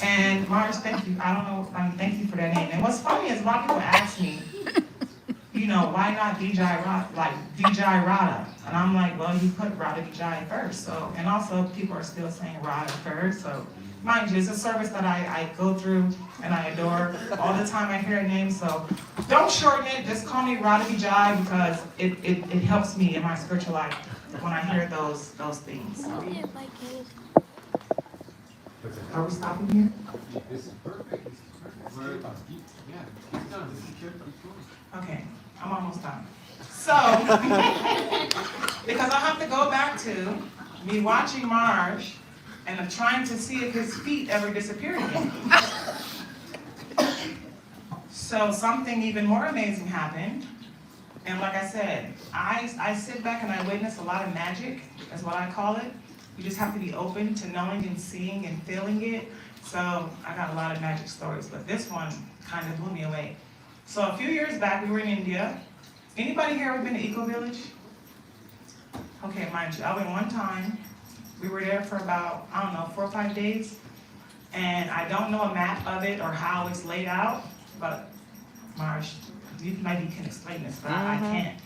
And Marge, thank you. I don't know, thank you for that name. And what's funny is a lot of people ask me, you know, why not Vijay Radha? And I'm like, well, you put Radha Vijay first. So, and also people are still saying Radha first. So, mind you, it's a service that I go through and I adore all the time. I hear a name, so don't shorten it. Just call me Radha Vijay because it helps me in my spiritual life when I hear those things. Are we stopping here? This is perfect. Okay, I'm almost done. So, because I have to go back to me watching Marge and trying to see if his feet ever disappeared again. So something even more amazing happened. And like I said, I sit back and I witness a lot of magic, is what I call it. You just have to be open to knowing and seeing and feeling it. So I got a lot of magic stories, but this one kind of blew me away. So a few years back, we were in India. Anybody here ever been to Eco Village? Okay, mind you, I went one time. We were there for about, 4 or 5 days. And I don't know a map of it or how it's laid out, but Marge, you maybe can explain this, but I can't.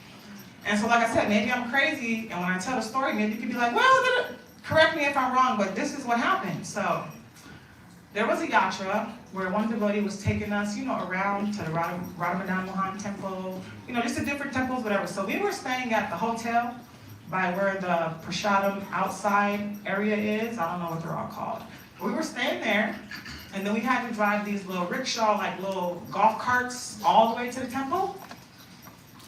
And so like I said, maybe I'm crazy, and when I tell the story, maybe you could be like, well, correct me if I'm wrong, but this is what happened. So there was a yatra where one devotee was taking us, around to the Radha Mohan temple, just the different temples, whatever. So we were staying at the hotel by where the Prasadam outside area is. I don't know what they're all called. We were staying there, And then we had to drive these little rickshaw, like little golf carts, all the way to the temple.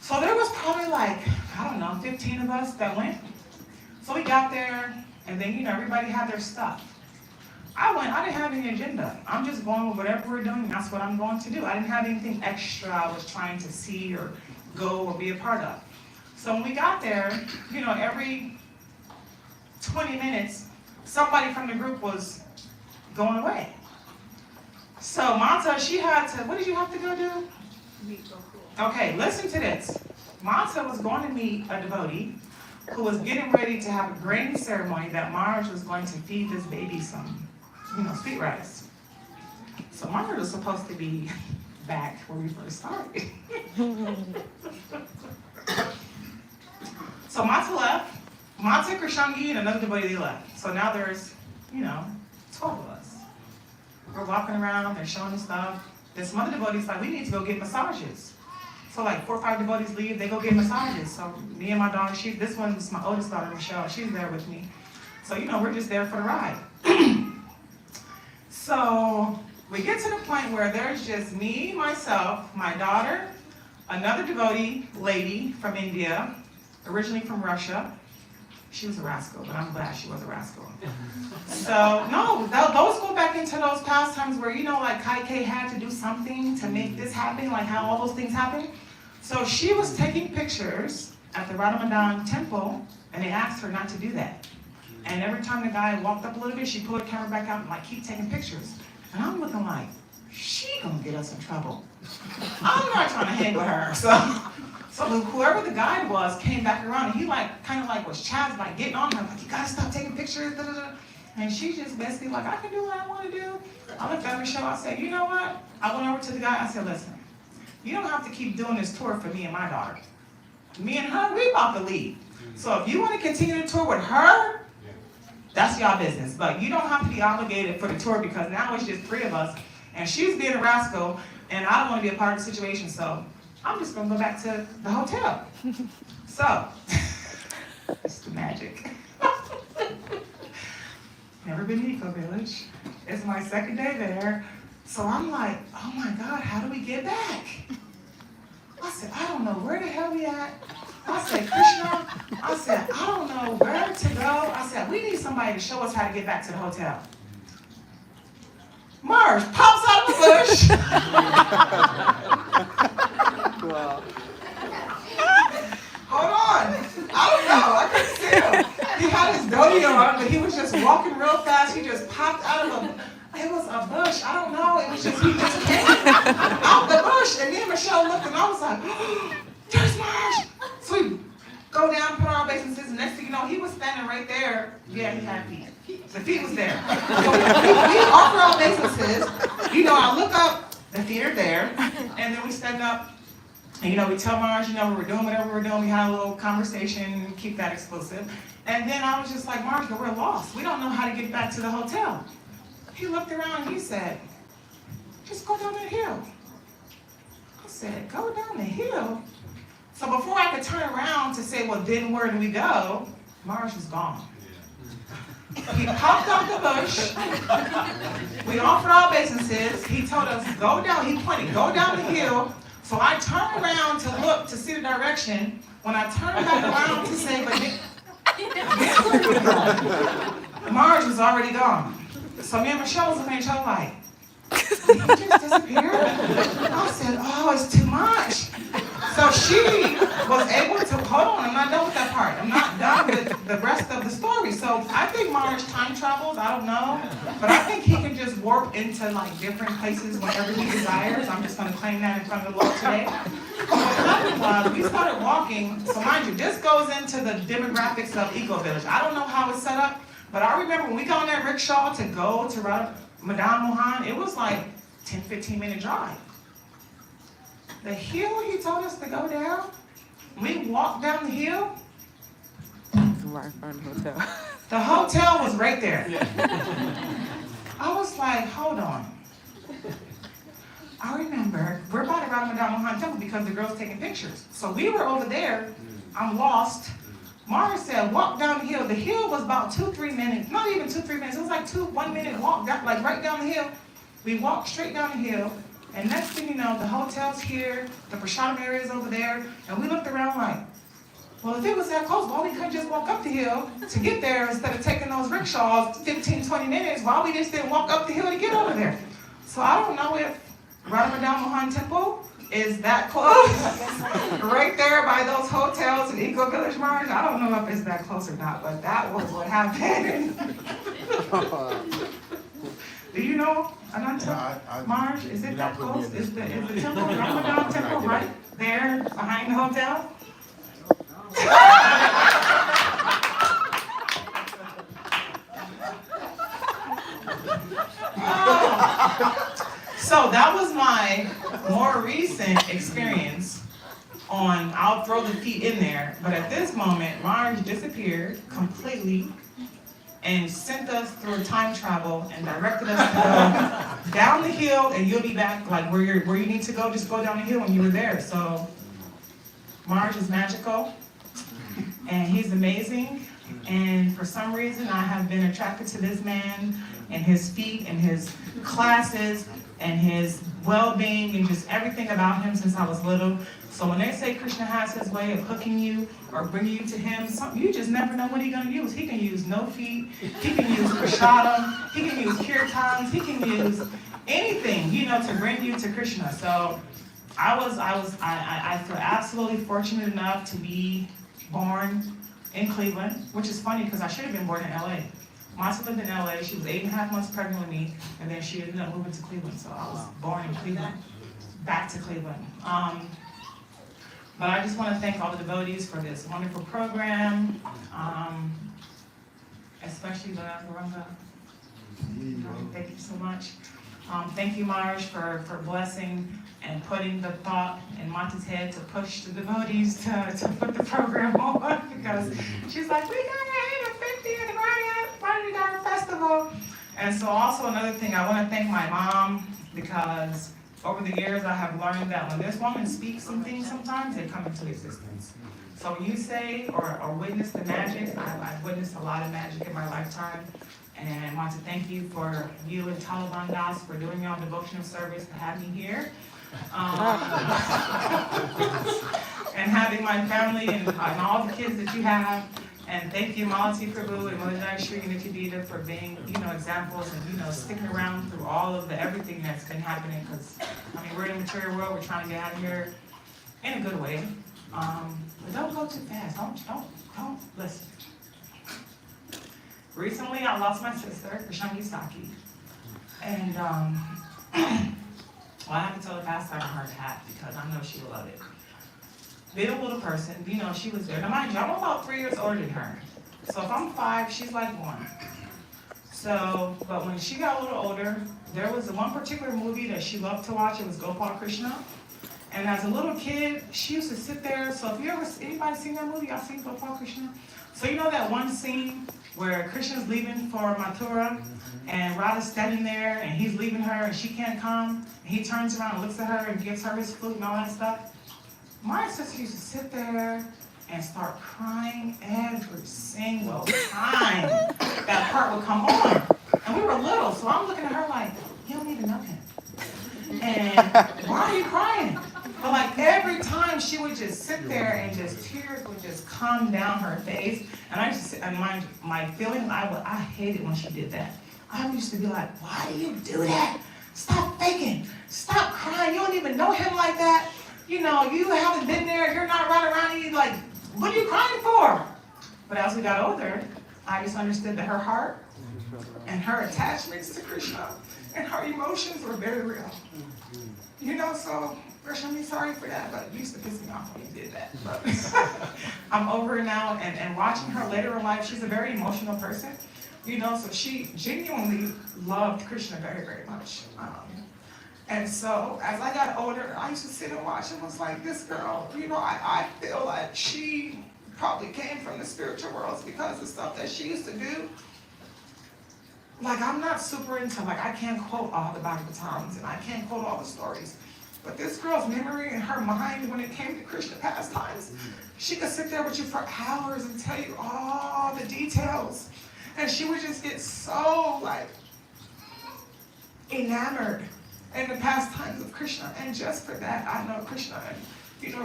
So there was probably like, I don't know, 15 of us that went. So we got there, and then, you know, everybody had their stuff. I didn't have any agenda. I'm just going with whatever we're doing, that's what I'm going to do. I didn't have anything extra I was trying to see or go or be a part of. So when we got there, you know, every 20 minutes, somebody from the group was going away. So Mata, she had to, what did you have to go do? Okay, listen to this. Mata was going to meet a devotee who was getting ready to have a grain ceremony that Marge was going to feed this baby some, you know, sweet rice. So Marge was supposed to be back where we first started. So Mata left. Mata, Krishangi, and another devotee, they left. So now there's, you know, 12 of us. We're walking around, they're showing us stuff. This mother devotee's like, we need to go get massages. So like 4 or 5 devotees leave, they go get massages. So me and my daughter, this one's my oldest daughter, Michelle, she's there with me. So, you know, we're just there for the ride. So we get to the point where there's just me, myself, my daughter, another devotee lady from India, originally from Russia. She was a rascal, but I'm glad she was a rascal. So, no, those go back into those pastimes where, you know, like Kai had to do something to make this happen, like how all those things happen. So she was taking pictures at the Radha temple, and they asked her not to do that. And every time the guy walked up a little bit, she pulled her camera back out and like, keep taking pictures. And I'm looking like, she gonna get us in trouble. I'm not trying to hang with her. So whoever the guide was came back around, and he like, kind of like was Chad's like getting on her, like, you gotta stop taking pictures, da, da, da. And she just basically like, I can do what I want to do. I looked at Michelle, I said, you know what? I went over to the guy, I said, listen, you don't have to keep doing this tour for me and my daughter. Me and her, we about to leave. So if you want to continue the tour with her, that's y'all business. But you don't have to be obligated for the tour because now it's just 3 of us. And she's being a rascal, and I don't want to be a part of the situation, so I'm just going to go back to the hotel. So, it's the magic. Never been to Eco Village. It's my 2nd day there. So I'm like, oh my God, how do we get back? I said, I don't know where the hell we at. I said, Krishna, I said, I don't know where to go. I said, we need somebody to show us how to get back to the hotel. Marge pops out of the bush. Wow. Hold on. I don't know. I couldn't see him. He had his dhoti on, but he was just walking real fast. He just popped out of it was a bush. I don't know. It was just, he just came out the bush. And me and Michelle looked, and I was like, oh, there's Marge. So we go down, put on our obeisances, and next thing you know, he was standing right there. Yeah, he had feet. The feet was there. So we offer our obeisances. You know, I look up, the feet are there, and then we stand up, and you know, we tell Marge, you know, we were doing whatever we were doing. We had a little conversation, keep that exclusive. And then I was just like, Marge, we're lost. We don't know how to get back to the hotel. He looked around and he said, just go down that hill. I said, go down the hill? So before I could turn around to say, well, then where do we go? Marge was gone. He popped out the bush. We offered our obeisances. He told us, go down. He pointed, go down the hill. So I turned around to look to see the direction. When I turned back around to say, but where do we go? Marge was already gone. So me and Michelle was looking at each other like, did he just disappear? I said, oh, it's too much. So she was able to, hold on, I'm not done with that part. I'm not done with the rest of the story. So I think Marge time travels, I don't know. But I think he can just warp into like different places whenever he desires. I'm just gonna claim that in front of the Lord today. So what happened was, we started walking, so mind you, this goes into the demographics of Eco Village. I don't know how it's set up, but I remember when we got on that rickshaw to go to Madame Mohan, it was like 10, 15-minute drive. The hill he told us to go down, we walked down the hill. Right in front of the hotel. The hotel was right there. I was like, hold on. I remember, we're about to ride Madame Mohan Temple because the girl's taking pictures. So we were over there, I'm lost. Mara said, walk down the hill. The hill was about 2-3 minutes, not even 2-3 minutes. It was like 1 minute walk, like right down the hill. We walked straight down the hill, and next thing you know, the hotel's here, the prasadam area is over there, and we looked around like, well, if it was that close, why we couldn't just walk up the hill to get there instead of taking those rickshaws 15, 20 minutes? Why we just didn't walk up the hill to get over there? So I don't know if Radha Mohan Temple is that close, right there by those hotels in Eco Village Marge. I don't know if it's that close or not, but that was what happened. Do you know Ananta Marge? Is it that close? Is the temple, Ramadan temple, right there behind the hotel? So that was my more recent experience on, I'll throw the feet in there, but at this moment, Marge disappeared completely and sent us through time travel and directed us to go down the hill, and you'll be back like where you need to go, just go down the hill, and you were there. So Marge is magical, and he's amazing, and for some reason I have been attracted to this man and his feet and his classes and his well-being and just everything about him since I was little. So when they say Krishna has his way of hooking you or bringing you to him, you just never know what he's going to use. He can use no feet, he can use prasadam, he can use kirtans, he can use anything, to bring you to Krishna. So I feel absolutely fortunate enough to be born in Cleveland, which is funny because I should have been born in LA. Masa lived in LA, she was 8.5 months pregnant with me, and then she ended up moving to Cleveland, so I was born in Cleveland, back to Cleveland. But I just want to thank all the devotees for this wonderful program, especially the Varanga. Thank you so much. Thank you, Marge, for blessing and putting the thought in Mata's head to push the devotees to put the program on, because she's like, we got 850 at the Muralidhar Festival. And so also another thing, I want to thank my mom, because over the years I have learned that when this woman speaks some things, sometimes they come into existence. So when you say or witness the magic, I've witnessed a lot of magic in my lifetime. And I want to thank you for you and Taliban Das for doing your devotional service to have me here. And having my family and all the kids that you have. And thank you, Malati Prabhu and Muralidhar Shri and Nitya for being, examples and, sticking around through all of everything that's been happening. Because, we're in a material world, we're trying to get out of here in a good way. But don't go too fast. Don't listen. Recently, I lost my sister, Krishangi Saki. And, I have to tell the pastor on her hat because I know she will love it. Being a little person, she was there. Now, mind you, I'm about 3 years older than her. So if I'm 5, she's like 1. So, but when she got a little older, there was one particular movie that she loved to watch. It was Gopal Krishna. And as a little kid, she used to sit there. So if anybody seen that movie, y'all seen Gopal Krishna? So you know that one scene where Krishna's leaving for Mathura, and Radha's standing there, and he's leaving her, and she can't come, and he turns around and looks at her and gives her his flute and all that stuff? My sister used to sit there and start crying every single time that part would come on. And we were little, so I'm looking at her like, you don't even know him. And why are you crying? But like every time she would just sit there and just tears would just come down her face. And I just, and my feeling, I hated when she did that. I used to be like, why do you do that? Stop faking. Stop crying. You don't even know him like that. You haven't been there. You're not running around and you're like, what are you crying for? But as we got older, I just understood that her heart and her attachments to Krishna and her emotions were very real. So Krishna, I'm sorry for that, but it used to piss me off when you did that. But I'm over it now, and watching her later in life, she's a very emotional person. So she genuinely loved Krishna very, very much. And so as I got older, I used to sit and watch and was like, this girl, I feel like she probably came from the spiritual worlds because the stuff that she used to do. Like, I'm not super into, I can't quote all the Bhagavatams and I can't quote all the stories. But this girl's memory and her mind when it came to Krishna pastimes, she could sit there with you for hours and tell you all the details. And she would just get so, enamored in the pastimes of Krishna. And just for that, I know Krishna and,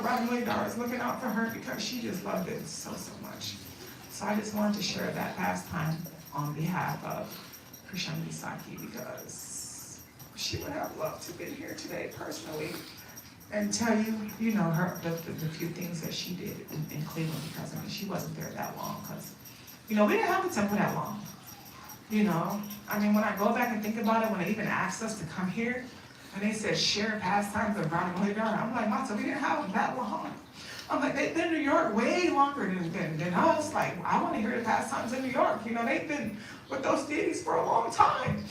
Radha Muralidhar is looking out for her because she just loved it so much. So I just wanted to share that pastime on behalf of Krishna Misaki because she would have loved to be here today personally and tell you, the few things that she did in Cleveland because, she wasn't there that long because, we didn't have the temple that long. When I go back and think about it, when they even asked us to come here, and they said share pastimes of Radha Muralidhar, I'm like, Mata, we didn't have them that long. I'm like, they've been in New York way longer than us. Like, I want to hear the pastimes in New York. They've been with those deities for a long time.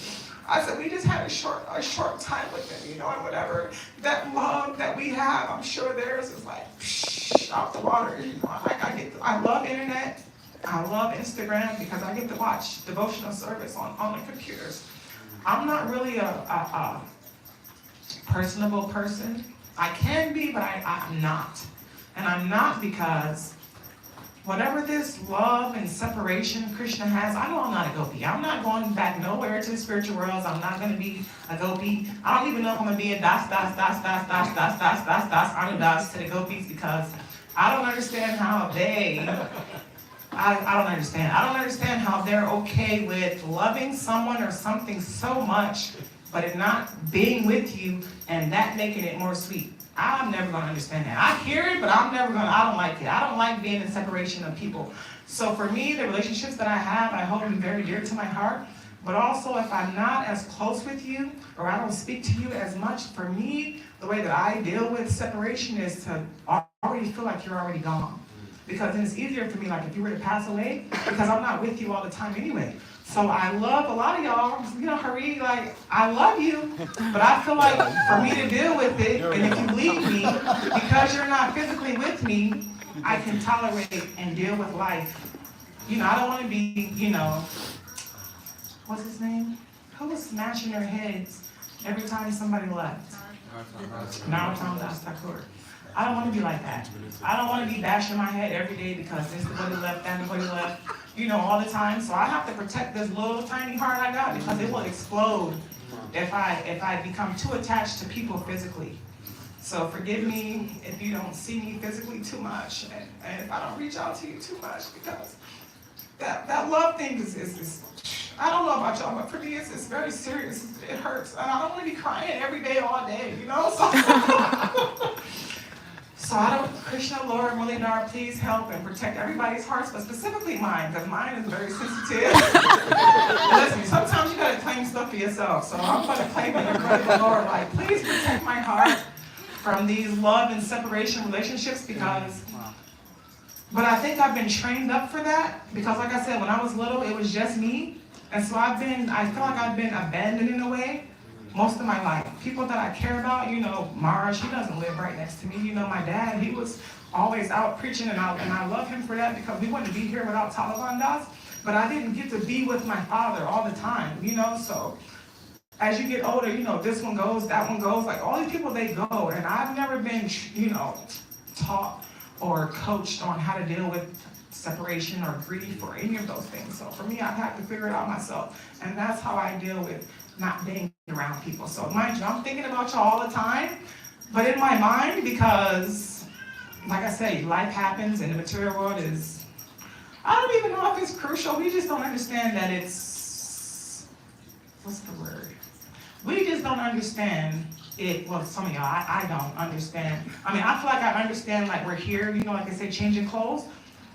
I said, we just had a short time with them, and whatever. That love that we have, I'm sure theirs is like, out the water. I love internet. I love Instagram because I get to watch devotional service on the computers. I'm not really a personable person. I can be, but I'm not. And I'm not because whatever this love and separation Krishna has, I know I'm not a gopi. I'm not going back nowhere to the spiritual worlds. I'm not going to be a gopi. I don't even know if I'm going to be a das anudas to the gopis because I don't understand how I don't understand. I don't understand how they're okay with loving someone or something so much, but it not being with you and that making it more sweet. I'm never going to understand that. I hear it, but I don't like it. I don't like being in separation of people. So for me, the relationships that I have, I hold them very dear to my heart. But also, if I'm not as close with you, or I don't speak to you as much, for me, the way that I deal with separation is to already feel like you're already gone. Because then it's easier for me, like if you were to pass away, because I'm not with you all the time anyway. So I love a lot of y'all, Hari, like, I love you, but I feel like for me to deal with it, and if you leave me, because you're not physically with me, I can tolerate and deal with life. I don't want to be, what's his name? Who was smashing their heads every time somebody left? Narottam Das Thakur. I don't want to be like that. I don't want to be bashing my head every day because this nobody left, that nobody left, all the time. So I have to protect this little tiny heart I got because it will explode if I become too attached to people physically. So forgive me if you don't see me physically too much and if I don't reach out to you too much because that love thing is I don't know about y'all, but for me it's very serious. It hurts. And I don't want to be crying every day, all day, So Krishna, Lord, Muralidhar, please help and protect everybody's hearts, but specifically mine, because mine is very sensitive. Listen, sometimes you gotta claim stuff for yourself, so I'm gonna claim it in front of the Lord, like, please protect my heart from these love and separation relationships but I think I've been trained up for that, because like I said, when I was little, it was just me, and so I feel like I've been abandoned in a way. Most of my life. People that I care about, Mara, she doesn't live right next to me. My dad, he was always out preaching, and I love him for that because we wouldn't be here without Talavan Das. But I didn't get to be with my father all the time, so as you get older, this one goes, that one goes, like all these people, they go, and I've never been, taught or coached on how to deal with separation or grief or any of those things. So for me, I've had to figure it out myself, and that's how I deal with not being around people. So mind you, I'm thinking about y'all all the time, but in my mind, because like I say, life happens and the material world is, I don't even know if it's crucial. We just don't understand that it's, what's the word? We just don't understand it. Well, some of y'all, I don't understand. I feel like I understand, like we're here, like I say, changing clothes,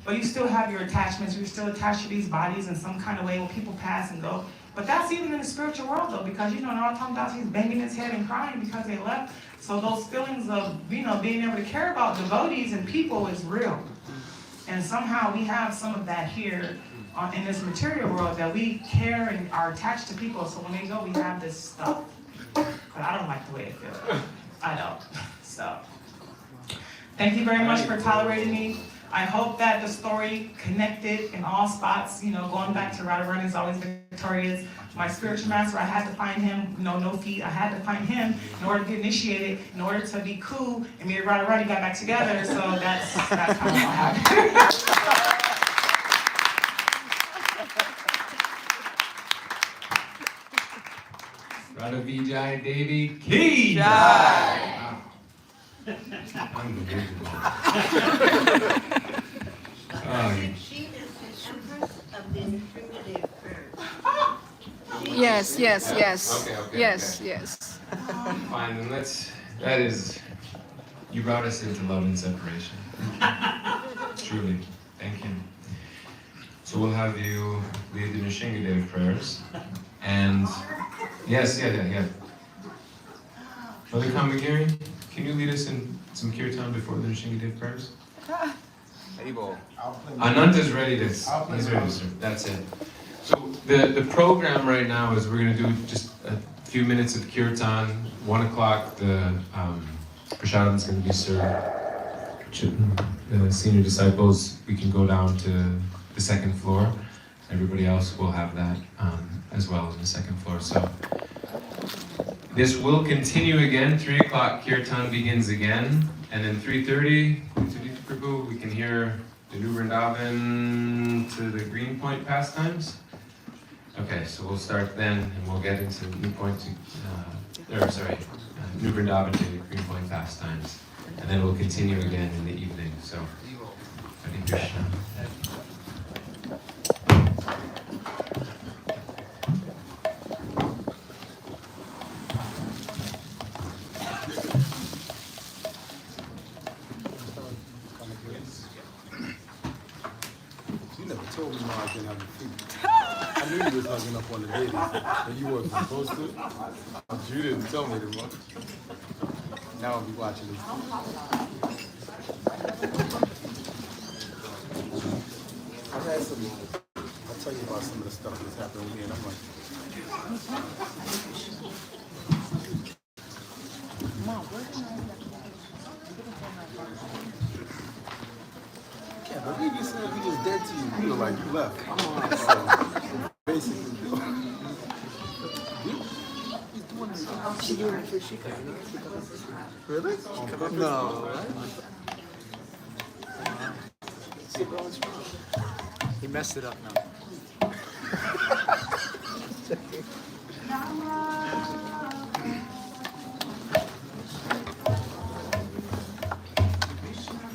but you still have your attachments. You're still attached to these bodies in some kind of way when people pass and go. But that's even in the spiritual world, though, because, Narottam Das, he's banging his head and crying because they left. So those feelings of, being able to care about devotees and people is real. And somehow we have some of that here in this material world, that we care and are attached to people. So when they go, we have this stuff. But I don't like the way it feels. I don't. So thank you very much for tolerating me. I hope that the story connected in all spots. Going back to Radha is always victorious. My spiritual master, I had to find him, no feet. I had to find him in order to get initiated, in order to be cool, and me and Radha got back together. So that's kind of what happened. Radha Vijay Devi Ki Wow. Unbelievable. Oh, She is the Empress of the Trinity Prayers. Yes, yes, yes. Okay, Yes, okay. yes. Fine, then that is, you brought us into love and separation. Truly, thank you. So we'll have you lead the Nishingadev prayers. And, yes. Brother Kamagiri, can you lead us in some kirtan before the Nishingadev prayers? Ananta's ready to, he's ready to serve, that's it. So the program right now is we're going to do just a few minutes of kirtan. 1 o'clock, the prasadam is going to be served. The senior disciples, we can go down to the second floor. Everybody else will have that as well on the second floor. So this will continue again. 3 o'clock kirtan begins again, and then 3:30, Prabhu, we can hear the New Vrindavan to the Green Point pastimes. Okay, so we'll start then, and we'll get into New Vrindavan to the Green Point pastimes, and then we'll continue again in the evening. So, Hare Krishna. You never told me I didn't have a feet. I knew you was hugging up on the ladies, and you weren't supposed to. But you didn't tell me that much. Now I'll be watching this. I've had some. I'll tell you about some of the stuff that's happened with me, and I'm like, yeah, but we just said we just dead to you. You look like you left. So, basically, really? No. He messed it up now. Krishna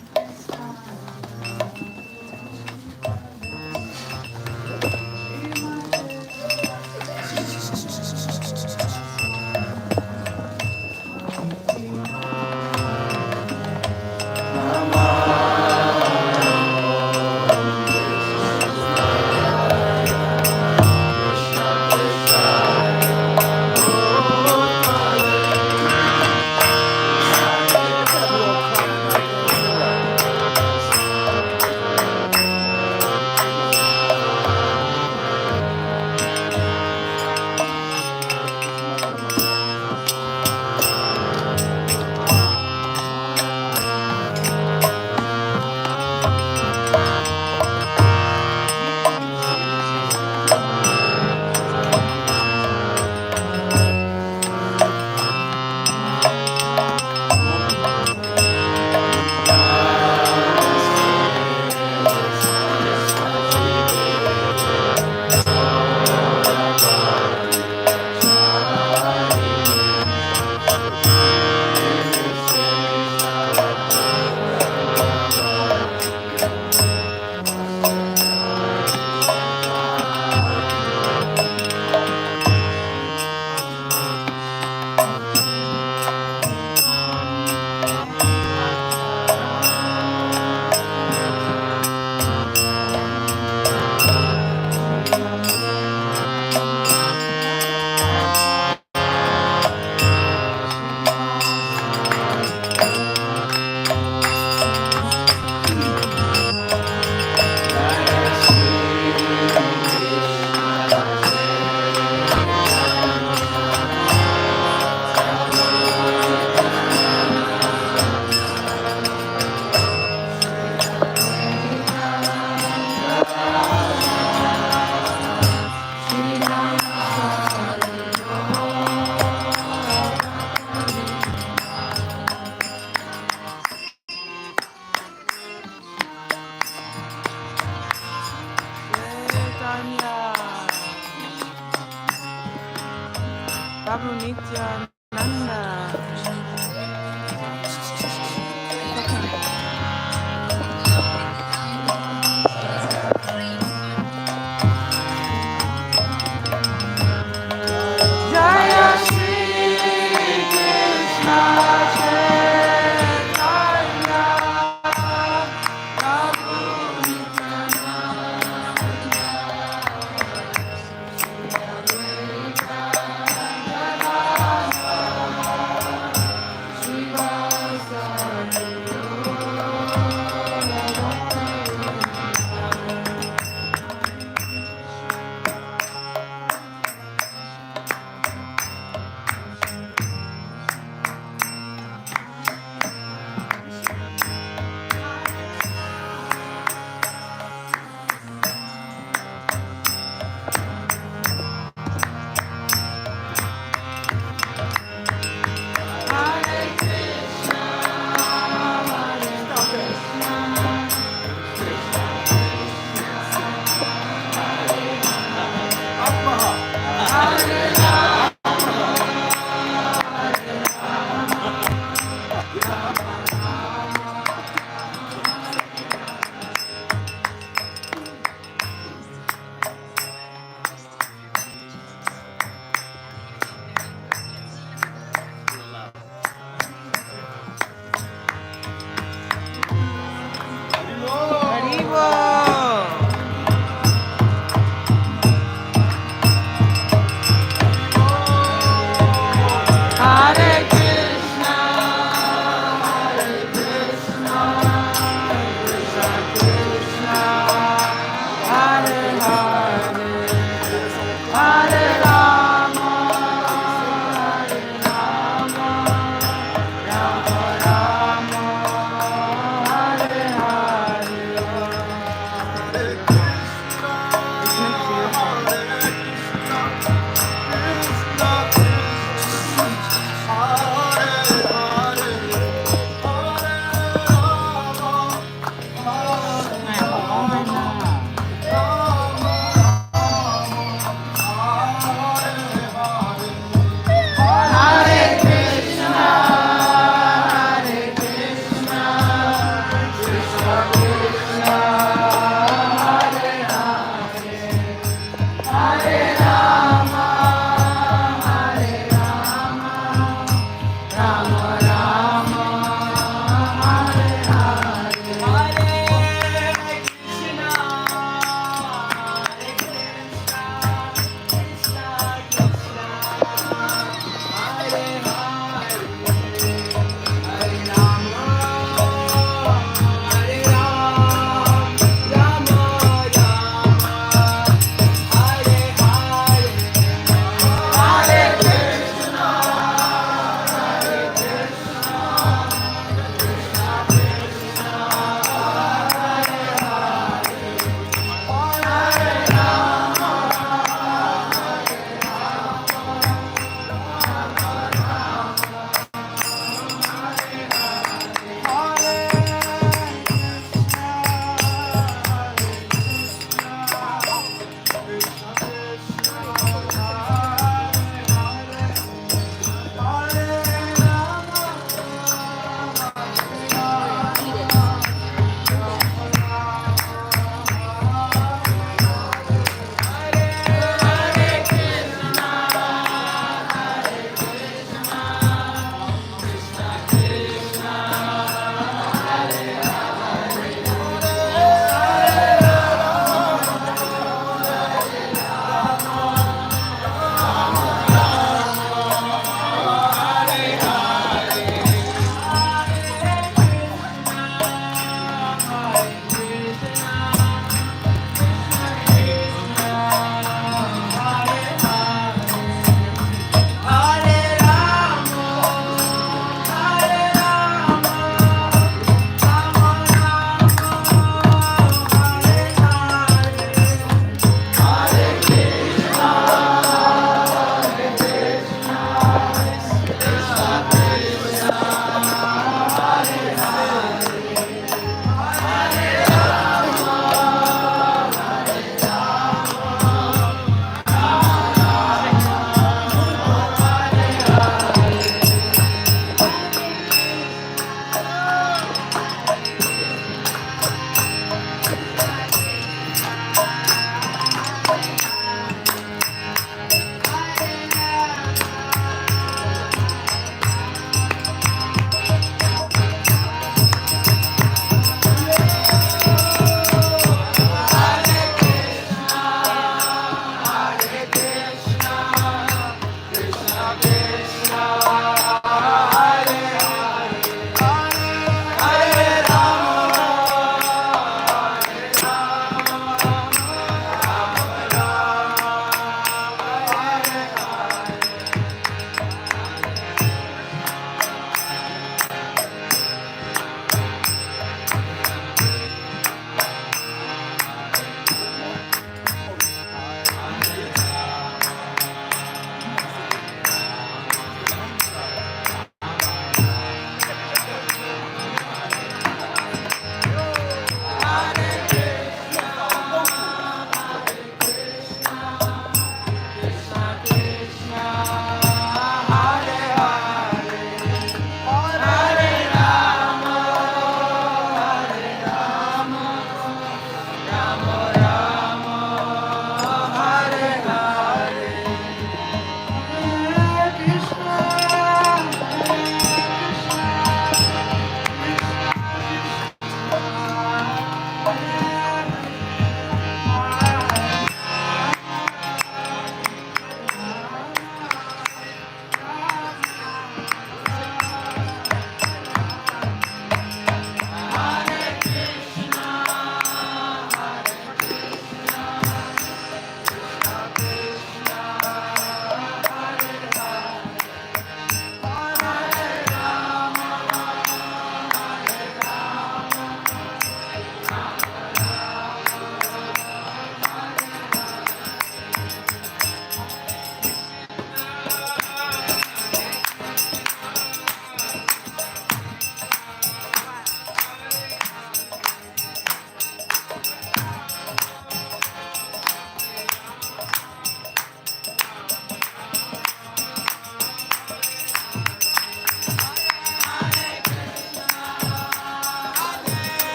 Prabhu Nityananda. Jaya Shri Krishna Chaitanya Prabhu Nityananda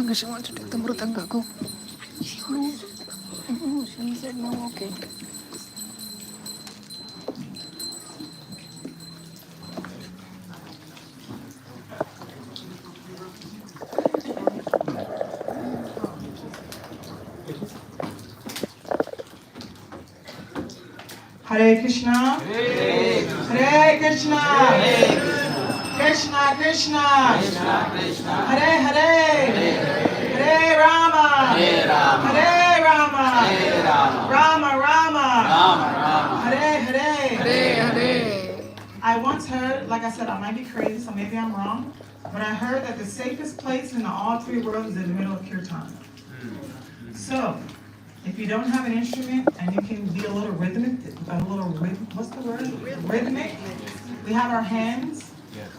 because she wants to take the mrutanga. Go. No. She said no. Okay. Hare Krishna. Hare Krishna. Krishna Krishna. Hare Hare. Hare Rama. Hare Rama. Rama Rama. Hare Hare. Hare Hare. I once heard, like I said, I might be crazy, so maybe I'm wrong, but I heard that the safest place in all three worlds is in the middle of kirtan. So, if you don't have an instrument and you can be a little rhythmic, what's the word? Rhythmic. We have our hands.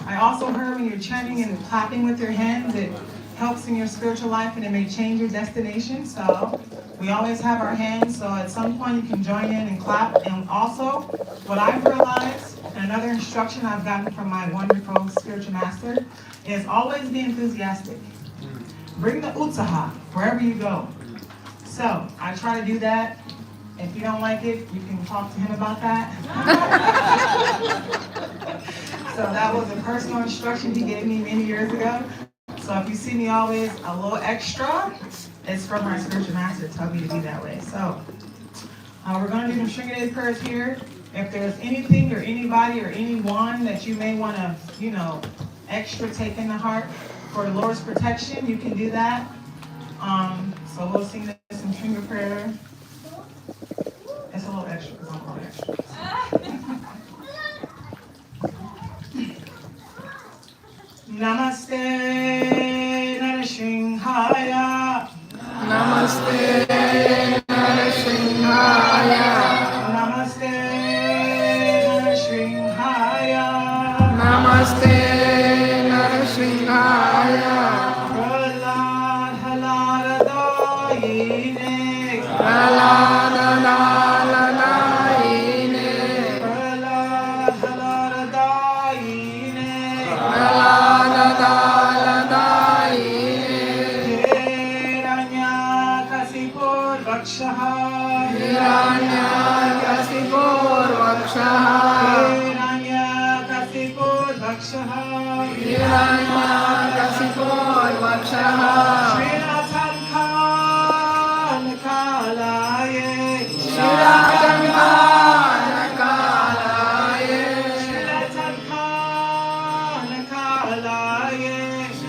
I also heard when you're chanting and clapping with your hands, it helps in your spiritual life and it may change your destination. So we always have our hands. So at some point you can join in and clap. And also, what I've realized, and another instruction I've gotten from my wonderful spiritual master, is always be enthusiastic. Bring the utsaha wherever you go. So I try to do that. If you don't like it, you can talk to him about that. So that was a personal instruction he gave me many years ago. So if you see me always a little extra, it's from my spiritual master to tell me to be that way. So we're going to do some Sringadev prayers here. If there's anything or anybody or anyone that you may want to, extra take in the heart for the Lord's protection, you can do that. So we'll sing this in Sringa prayer. It's a little extra because I'm a little extra. Namaste Narashinghaya. Namaste Narashinghaya. Namaste Narashinghaya. Namaste Narashinghaya. Prahlad Halaradayine. Prahlad Halaradayine. Prahlad Halaradayine. Prahlad Halaradayine. Hiranyakasipur Vakshaha. Hiranyakasipur Vakshaha. Hiranyakasipur Vakshaha. Hiranyakasipur Vakshaha. Shrinatankalaye. Shiratankanakalaye. Shrinatankalaye.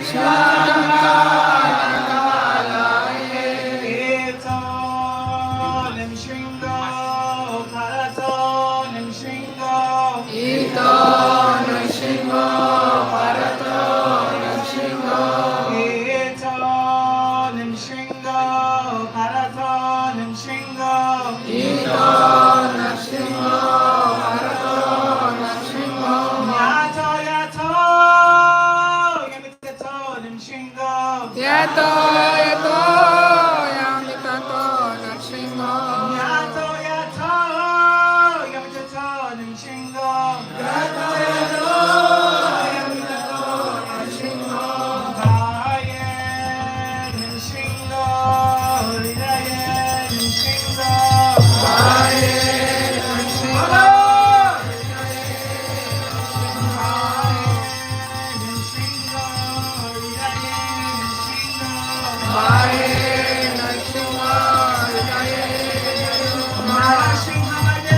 Shiratankanakalaye. Etonim Shringo Paratonim Shringo. Ito Nashingo Parato Nashingo. Etonim Shringo Paratonim Shringo. Ito Nashingo Parato Nashingo. Yato Yato Yamitato Shringo. Yato Yato Yamitato Nashingo. Yato Yato Yamitato Shringo. Yato Yato Yamitato Nashingo. Bayen Shringo. Ridayen Shringo. Baye Nashingo. Baye Nashingo. Narasinghamade.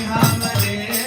Hare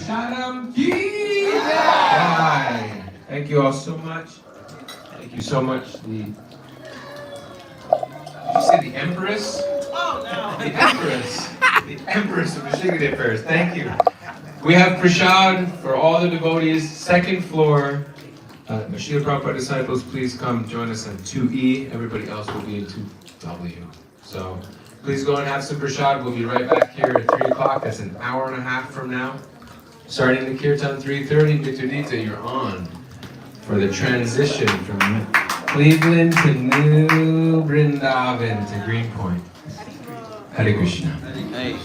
Prashadam ki jai. Thank you all so much. Thank you so much. Did you say the Empress? Oh, no. The Empress. The Empress of Michigan First. Thank you. We have prashad for all the devotees, second floor. Srila Prabhupada disciples, please come join us on 2E. Everybody else will be in 2W. So please go and have some prashad. We'll be right back here at 3 o'clock. That's an hour and a half from now. Starting the kirtan 3:30, Mitudita, you're on for the transition from Cleveland to New Brindavan to Greenpoint. Hare Krishna. Hey.